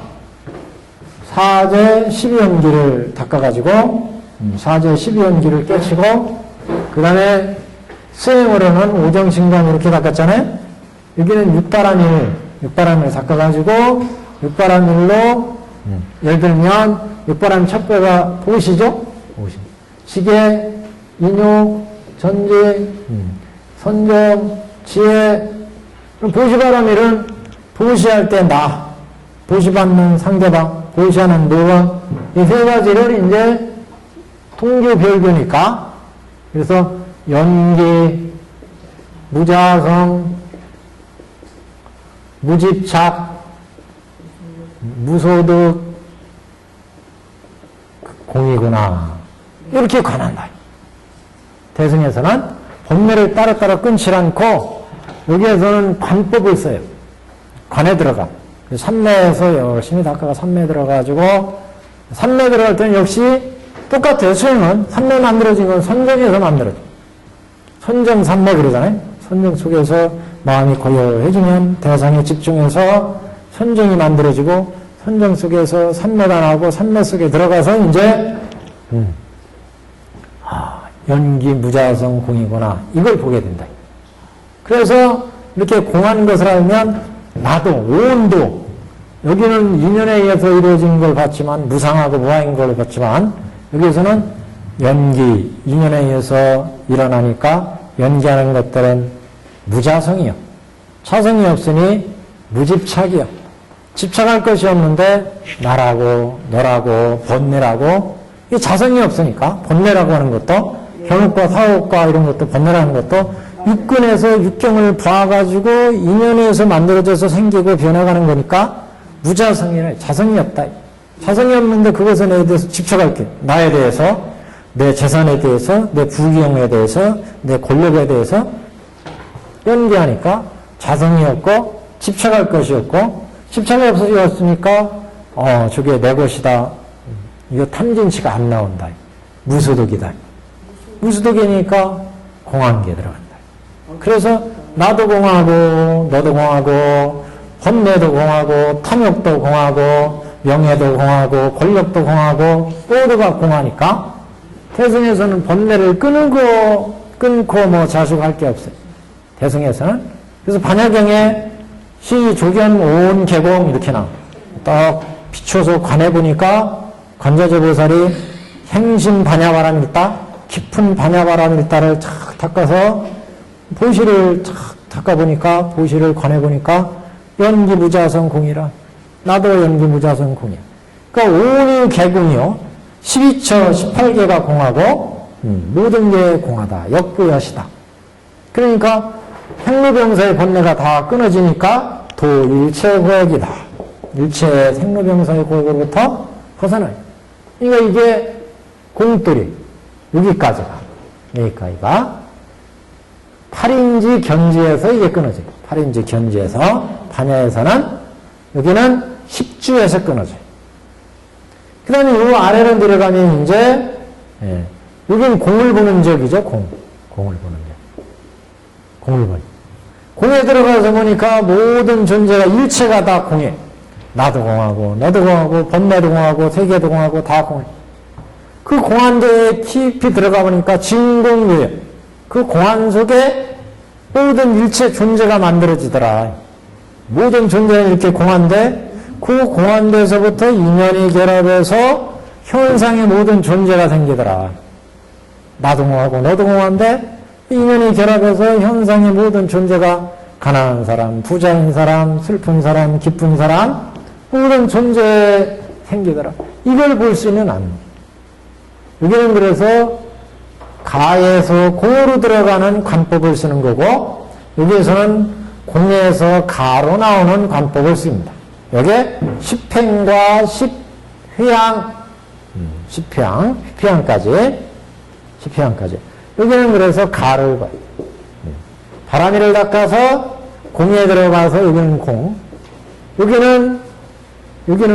사제 12연기를 닦아가지고, 사제 12연기를 깨치고, 그 다음에 수행으로는 오정신강 이렇게 닦았잖아요. 여기는 육바람일 닦아가지고, 육바람일로, 예를 들면, 육바람 첫 배가 보시죠? 시계, 인욕, 전지, 선정, 지혜. 보시바람일은 보시할 때 나, 보시받는 상대방, 보시하는 노원, 이 세 가지를 이제 통교별교니까, 그래서 연기, 무자성, 무집착, 무소득, 공이구나. 이렇게 관한다. 대승에서는 본매를 따로따로 끊지 않고 여기에서는 관법을 써요. 관에 들어가. 삼매에서 열심히 닦아가 삼매 들어가가지고 삼매 들어갈 때는 역시 똑같아요. 수행은 삼매 만들어진 건 선정에서 만들어져. 선정 삼매 그러잖아요. 선정 속에서 마음이 고요해지면 대상에 집중해서 선정이 만들어지고 선정 속에서 삼매가 나오고 삼매 속에 들어가서 이제 연기 무자성 공이구나 이걸 보게 된다. 그래서 이렇게 공한 것을 알면 나도 오온도 여기는 인연에 의해서 이루어진 걸 봤지만 무상하고 무아인 걸 봤지만 여기에서는 연기 인연에 의해서 일어나니까 연기하는 것들은 무자성이요. 차성이 없으니 무집착이요. 집착할 것이 없는데 나라고 너라고 번뇌라고 이 자성이 없으니까 번뇌라고 하는 것도 경옥과 사옥과 이런 것도 번뇌라는 것도 육근에서 육경을 봐가지고 인연에서 만들어져서 생기고 변해가는 거니까 무자성이라 자성이 없다. 자성이 없는데 그것에 대해서 집착할게. 나에 대해서, 내 재산에 대해서, 내 부귀영에 대해서, 내 권력에 대해서 연기하니까 자성이 없고 집착할 것이 없고, 집착이 없어졌으니까, 저게 내 것이다. 이거 탐진치가 안 나온다. 무소득이다. 무소득이니까 공한계 들어간다. 그래서 나도 공하고, 너도 공하고, 번뇌도 공하고, 탐욕도 공하고, 명예도 공하고, 권력도 공하고, 모두가 공하니까, 태승에서는 번뇌를 끊고 뭐 자숙할 게 없어요. 대승에서는. 그래서 반야경에 시 조견 온 개공 이렇게 나와. 딱 비춰서 관해보니까 관자재보살이 행심 반야바람 일다, 깊은 반야바람 일다를 착 닦아서 보시를 착 닦아보니까, 보시를 관해보니까 연기무자성 공이라. 나도 연기무자성 공이야. 그러니까 온유 개공이요. 12처 18개가 공하고 모든 게 공하다. 역부여시다. 그러니까 생로병사의 번뇌가 다 끊어지니까 도일체고역이다. 일체 생로병사의 고역으로부터 벗어나요. 그러니까 이게 공돌이 여기까지가 8인지 견지에서 이게 끊어져요. 8인지 견지에서 반야에서는 여기는 10주에서 끊어져요. 그 다음에 이 아래로 내려가면 이제 여기는 공을 보는 적이죠. 공을 보는 적. 공을 보는. 공에 들어가서 보니까 모든 존재가 일체가 다 공해. 나도 공하고 너도 공하고 번뇌도 공하고 세계도 공하고 다 공해. 그 공안대에 깊이 들어가 보니까 진공유예. 그 공안 속에 모든 일체 존재가 만들어지더라. 모든 존재는 이렇게 공안대, 그 공안대에서부터 인연이 결합해서 현상의 모든 존재가 생기더라. 나도 공하고 너도 공한데 인연이 결합해서 현상의 모든 존재가 가난한 사람, 부자인 사람, 슬픈 사람, 기쁜 사람 모든 존재 생기더라. 이걸 볼 수 있는 안. 여기는 그래서 가에서 공으로 들어가는 관법을 쓰는 거고 여기에서는 공에서 가로 나오는 관법을 씁니다. 여기에 10행과 10회양, 10회양까지. 여기는 그래서 가를 봐요. 바람이를 닦아서 공에 들어가서 여기는 공. 여기는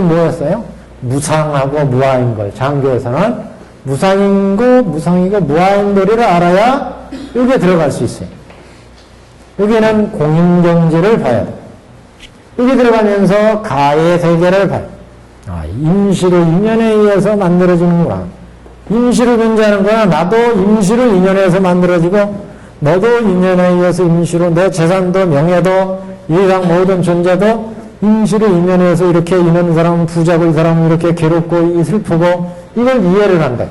뭐였어요? 무상하고 무아인 걸. 장교에서는 무상이고 무아인 도리를 알아야 여기에 들어갈 수 있어요. 여기는 공인경지를 봐야 돼요. 여기 들어가면서 가의 세계를 봐요. 임시로 인연에 의해서 만들어지는구나. 임시로 존재하는 거야. 나도 임시로 인연에서 만들어지고 너도 인연에 의해서 임시로 내 재산도 명예도 이 세상 모든 존재도 임시로 인연에서 이렇게 있는 사람은 부자고 이 사람은 이렇게 괴롭고 슬프고 이걸 이해를 한다.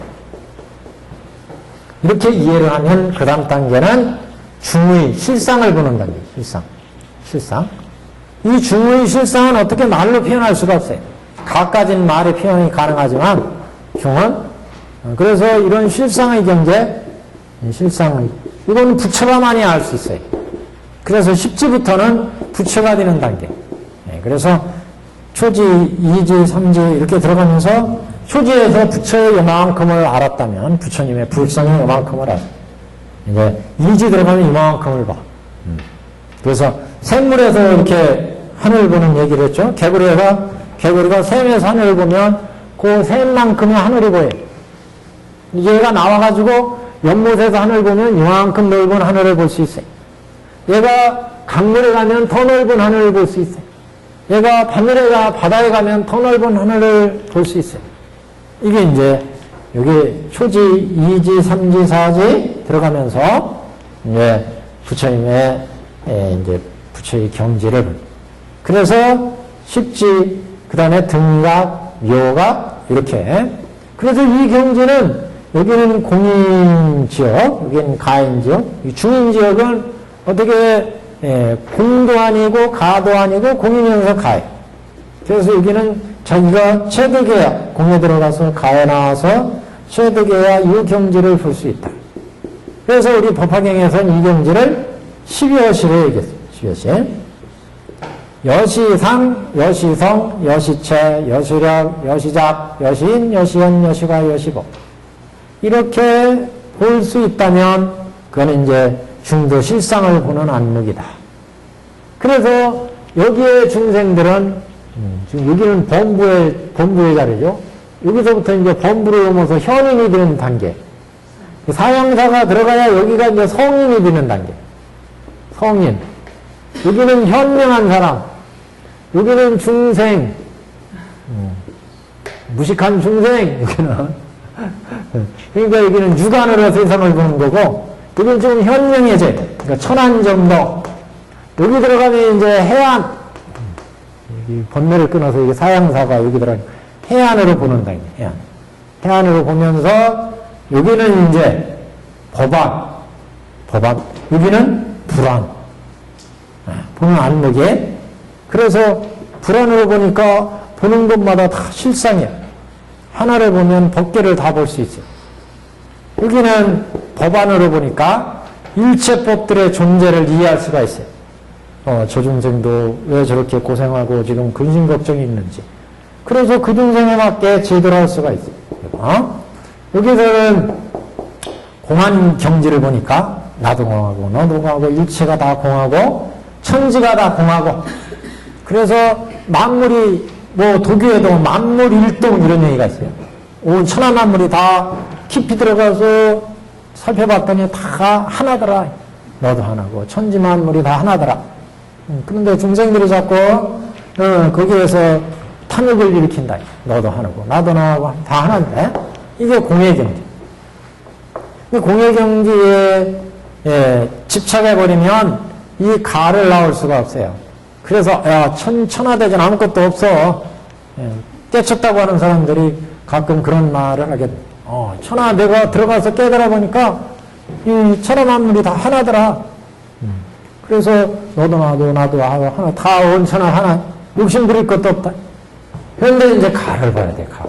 이렇게 이해를 하면 그 다음 단계는 중의 실상을 보는 단계. 실상. 이 중의 실상은 어떻게 말로 표현할 수가 없어요. 가까진 말의 표현이 가능하지만 중은 그래서 이런 실상의 경제, 이건 부처가만이 알 수 있어요. 그래서 10지부터는 부처가 되는 단계. 그래서 초지, 2지, 3지 이렇게 들어가면서 초지에서 부처의 요만큼을 알았다면 부처님의 불성의 요만큼을 알아. 이제 2지 들어가면 이만큼을 봐. 그래서 샘물에서 이렇게 하늘 보는 얘기를 했죠. 개구리가 샘에서 하늘을 보면 그 샘만큼의 하늘이 보여요. 얘가 나와가지고 연못에서 하늘 보면 이만큼 넓은 하늘을 볼 수 있어요. 얘가 강물에 가면 더 넓은 하늘을 볼 수 있어요. 얘가 바다에 가면 더 넓은 하늘을 볼 수 있어요. 이게 이제 여기 초지, 2지, 3지, 4지 들어가면서 이제 부처님의 이제 부처의 경지를 그래서 10지, 그 다음에 등각, 묘각 이렇게 그래서 이 경지는 여기는 공인지역, 여기는 가인지역, 이 중인지역은 어떻게 공도 아니고 가도 아니고 공이면서 가요. 그래서 여기는 자기가 최득해야 공에 들어가서 가에 나와서 최득해야 이 경지를 볼 수 있다. 그래서 우리 법화경에서는 이 경지를 12여시로 얘기했어요. 12여시. 여시상, 여시성, 여시체, 여시력, 여시작, 여시인, 여시현, 여시가, 여시복. 이렇게 볼 수 있다면 그건 이제 중도 실상을 보는 안목이다. 그래서 여기에 중생들은, 지금 여기는 범부의 자리죠. 여기서부터 이제 범부를 넘어서 현인이 되는 단계. 사형사가 들어가야 여기가 이제 성인이 되는 단계. 성인. 여기는 현명한 사람. 여기는 중생. 무식한 중생. 여기는. 그러니까 여기는 육안으로 세상을 보는 거고, 여기는 좀 현명해져. 그러니까 천한 정도. 여기 들어가면 이제 해안. 여기 번뇌를 끊어서 이게 사형사가 여기 들어가면 해안으로 보는 단계. 해안. 해안으로 보면서 여기는 이제 법안. 여기는 불안. 보는 안목에. 그래서 불안으로 보니까 보는 것마다 다 실상이야. 하나를 보면 법계를 다 볼 수 있어요. 여기는 법안으로 보니까 일체법들의 존재를 이해할 수가 있어요. 저 중생도 왜 저렇게 고생하고 지금 근심 걱정이 있는지. 그래서 그 중생에 맞게 제대로 할 수가 있어요. 여기서는 공한 경지를 보니까 나도 공하고 너도 공하고 일체가 다 공하고 천지가 다 공하고, 그래서 만물이 뭐 도교에도 만물 일동 이런 얘기가 있어요. 온 천하 만물이 다 깊이 들어가서 살펴봤더니 다 하나더라. 너도 하나고 천지 만물이 다 하나더라. 그런데 중생들이 자꾸 거기에서 탐욕을 일으킨다. 너도 하나고 나도 하나고 다 하나인데 이게 공의 경지. 공의 경지에 집착해버리면 이 가를 나올 수가 없어요. 그래서 천하대전 아무것도 없어. 깨쳤다고 하는 사람들이 가끔 그런 말을 하게 돼. 천하 내가 들어가서 깨달아 보니까 이 천하 만물이 다 하나더라. 그래서 너도 나도 하나 다 온천하 하나. 욕심 부릴 것도 없다. 그런데 이제 가를 봐야 돼. 가.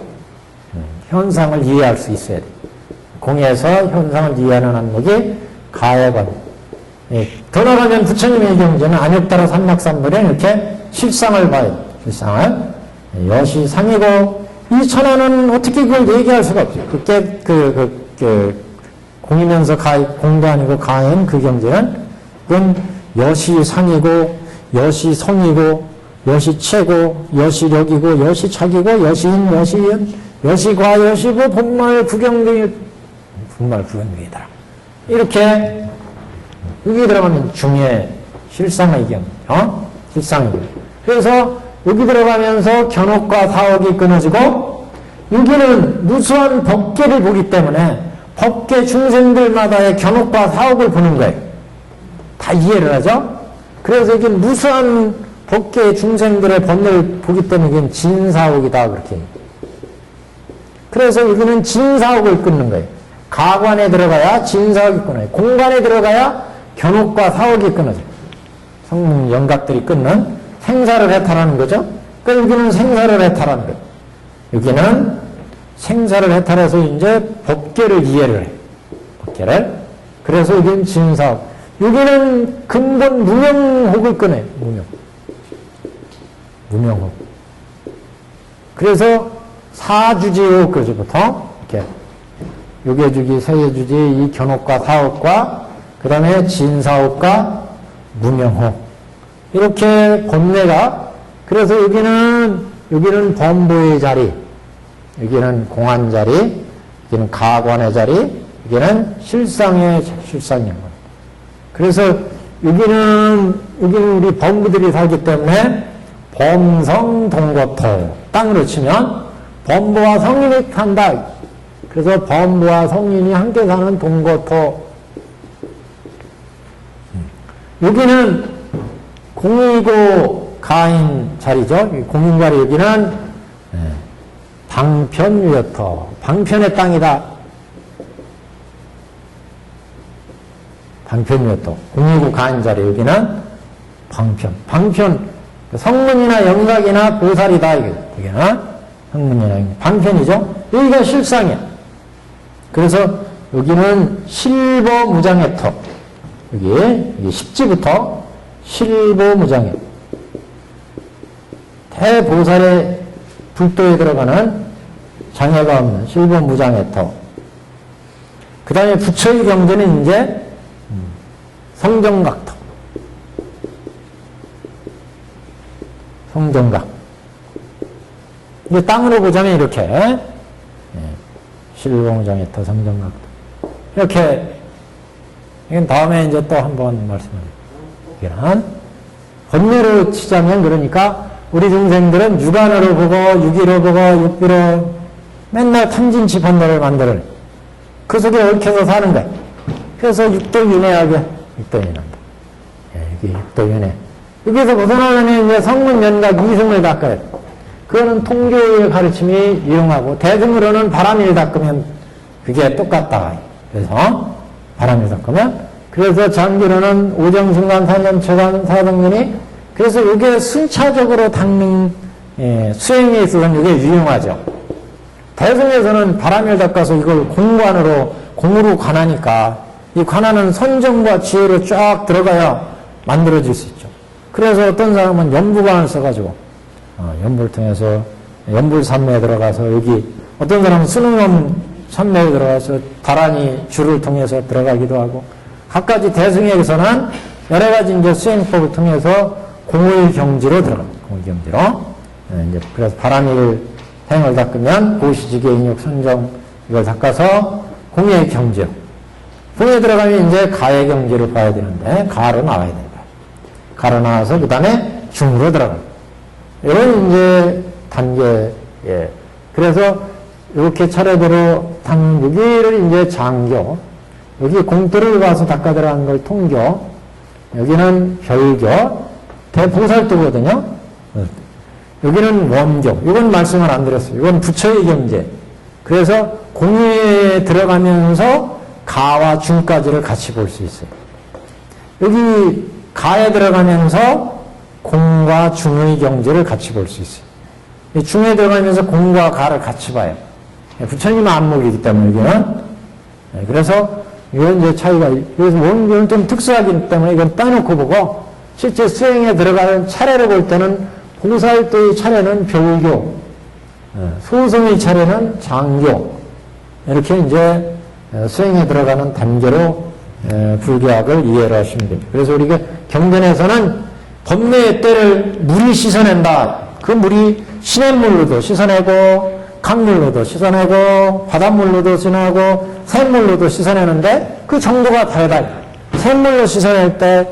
현상을 이해할 수 있어야 돼. 공에서 현상을 이해하는 안목이 가에 관. 더 나가면 부처님의 경제는 안욕따라 삼막삼물에 이렇게 실상을 봐요. 실상을. 여시상이고, 이 천하는 어떻게 그걸 얘기할 수가 없죠. 공이면서 공도 아니고 가인 그 경제는, 그건 여시상이고, 여시성이고, 여시체고, 여시력이고, 여시착이고, 여시인, 여시연, 여시과, 여시고, 본말 구경등이, 본말 구경등이다. 이렇게, 여기 들어가면 중에 실상의 경우, 실상의 경우. 그래서 여기 들어가면서 견옥과 사옥이 끊어지고, 여기는 무수한 법계를 보기 때문에 법계 중생들마다의 견옥과 사옥을 보는 거예요. 다 이해를 하죠? 그래서 이게 무수한 법계 중생들의 법을 보기 때문에 이게 진사옥이다, 그렇게. 그래서 여기는 진사옥을 끊는 거예요. 가관에 들어가야 진사옥이 끊어요. 공간에 들어가야 견옥과 사옥이 끊어져요. 성능 영각들이 끊는 생사를 해탈하는 거죠. 그러니까 여기는 생사를 해탈하는 거예요. 여기는 생사를 해탈해서 이제 법계를 이해를 해요. 법계를. 그래서 여기는 진사옥. 여기는 근본 무명혹을 끊어요. 무명혹. 그래서 사주지옥, 그러죠, 보통. 이렇게. 요계주기, 세계주지, 이 견옥과 사옥과 그 다음에 진사옥과 무명혹. 이렇게 번뇌가, 그래서 여기는 범보의 자리, 여기는 공안 자리, 여기는 가관의 자리, 여기는 실상의 실상인 거예요. 그래서 여기는 우리 범부들이 살기 때문에 범성 동거토. 땅으로 치면 범부와 성인이 산다. 그래서 범부와 성인이 함께 사는 동거토. 여기는 공이고 가인 자리죠. 공인 자리 여기는 방편유여터. 방편의 땅이다. 방편유여터. 공이고 가인 자리 여기는 방편. 방편. 성문이나 영각이나 보살이다. 여기는 성문이나 영각. 방편이죠. 여기가 실상이야. 그래서 여기는 실보무장의 터. 여기 십지부터 실보무장의 대보살의 불도에 들어가는 장애가 없는 실보무장의 터. 그 다음에 부처의 경제는 이제 성정각터. 성정각. 이제 땅으로 보자면 이렇게, 예, 실공정에터 성정각도. 이렇게, 이건 다음에 이제 또 한번 말씀드릴게요. 번뇌로 치자면 그러니까 우리 중생들은 육안으로 보고, 육이로 보고, 육비로 맨날 탐진치 번뇌를 만들어. 그 속에 얽혀서 사는 거야. 그래서 육도윤회하게, 육도윤회한다. 예, 여기 육도윤회. 여기서 벗어나려면 이제 성문, 연각, 이승을 닦아야 돼. 그거는 통교의 가르침이 유용하고, 대승으로는 바람일 닦으면 그게 똑같다. 그래서, 바람일 닦으면. 그래서 장기로는 오정순간, 산년초간, 사등문이, 그래서 이게 순차적으로 닦는, 예, 수행에 있어서는 이게 유용하죠. 대승에서는 바람일 닦아서 이걸 공으로 관하니까, 이 관하는 선정과 지혜로 쫙 들어가야 만들어질 수 있죠. 그래서 어떤 사람은 연부관을 써가지고, 연부를 통해서 연불산매에 들어가서 여기, 어떤 사람은 수능엄 산매에 들어가서 다란이 줄을 통해서 들어가기도 하고, 각가지 대승에서는 여러 가지 이제 수행법을 통해서 공의경지로 들어갑니다. 공의경지로. 이제 그래서 바람일 행을 닦으면 고시지계 인육 선정 이걸 닦아서 공의 경지로. 공에 들어가면 이제 가의 경지를 봐야 되는데 가로 나와야 된다. 가로 나와서 그 다음에 중으로 들어갑니다. 이런 이제 단계, 예. 그래서 이렇게 차례대로 여기를 이제 장교, 여기 공도를 봐서 닦아 들어간 걸 통교, 여기는 별교, 대보살도거든요. 여기는 원교. 이건 말씀을 안 드렸어요. 이건 부처의 경제. 그래서 공에 들어가면서 가와 중까지를 같이 볼 수 있어요. 여기 가에 들어가면서 공과 중의 경제를 같이 볼 수 있어요. 중에 들어가면서 공과 가를 같이 봐요. 부처님 안목이기 때문에 여기는. 그래서 이건 이제 차이가, 그래서 이건 좀 특수하기 때문에 이건 빼놓고 보고, 실제 수행에 들어가는 차례를 볼 때는 보살도의 차례는 별교, 소승의 차례는 장교, 이렇게 이제 수행에 들어가는 단계로 불교학을 이해를 하시면 됩니다. 그래서 우리가 경전에서는 번뇌의 때를 물이 씻어낸다. 그 물이 시냇물로도 씻어내고, 강물로도 씻어내고, 바닷물로도 씻어내고, 샘물로도 씻어내는데 그 정도가 다르다. 샘물로 씻어낼 때,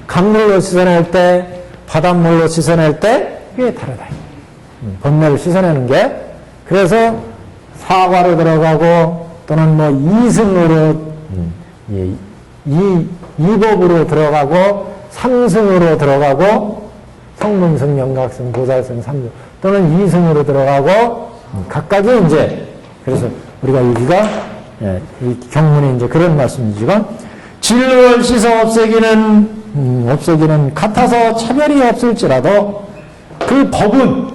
강물로 씻어낼 때, 바닷물로 씻어낼 때 이게 다르다. 번뇌를 씻어내는 게. 그래서 사과로 들어가고 또는 뭐 이승으로, 이법으로 들어가고 삼승으로 들어가고 성문승, 영각승, 보살승, 삼승 또는 이승으로 들어가고 각각이 이제, 그래서 우리가 여기가, 예, 이 경문에 이제 그런 말씀이지만, 진로를 씻어 없애기는 같아서 차별이 없을지라도 그 법은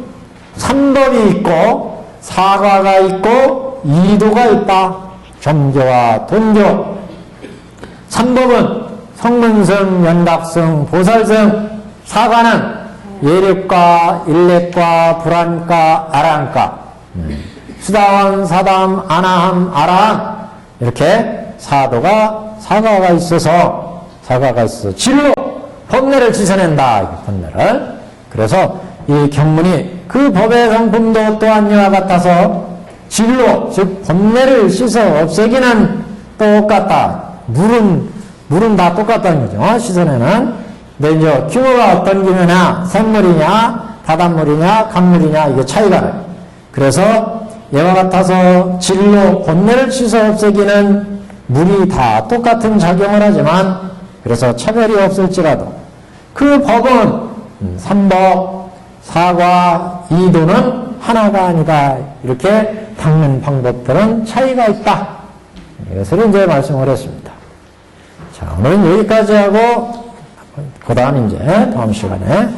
삼법이 있고 사과가 있고 이도가 있다. 점교와 돈교. 삼법은 성문승, 연각승, 보살승. 사과는 예력과 일렉과 불안과 아랑과, 수다원, 사담, 아나함, 아라함, 이렇게 사과가 있어서 진로 번뇌를 씻어낸다. 번뇌를. 그래서 이 경문이 그 법의 성품도 또한 이와 같아서 진로, 즉 번뇌를 씻어 없애기는 똑같다. 물은 다 똑같다는 거죠. 씻어내는. 근데 이제 규모가 어떤 규모냐, 샘물이냐, 바닷물이냐, 강물이냐, 이게 차이가 나요. 그래서 이와 같아서 진로, 번뇌를 씻어 없애기는 물이 다 똑같은 작용을 하지만, 그래서 차별이 없을지라도 그 법은 삼법, 사과, 이도는 하나가 아니다. 이렇게 닦는 방법들은 차이가 있다. 이것을 이제 말씀을 했습니다. 자, 오늘은 여기까지 하고 그 다음 이제 다음 시간에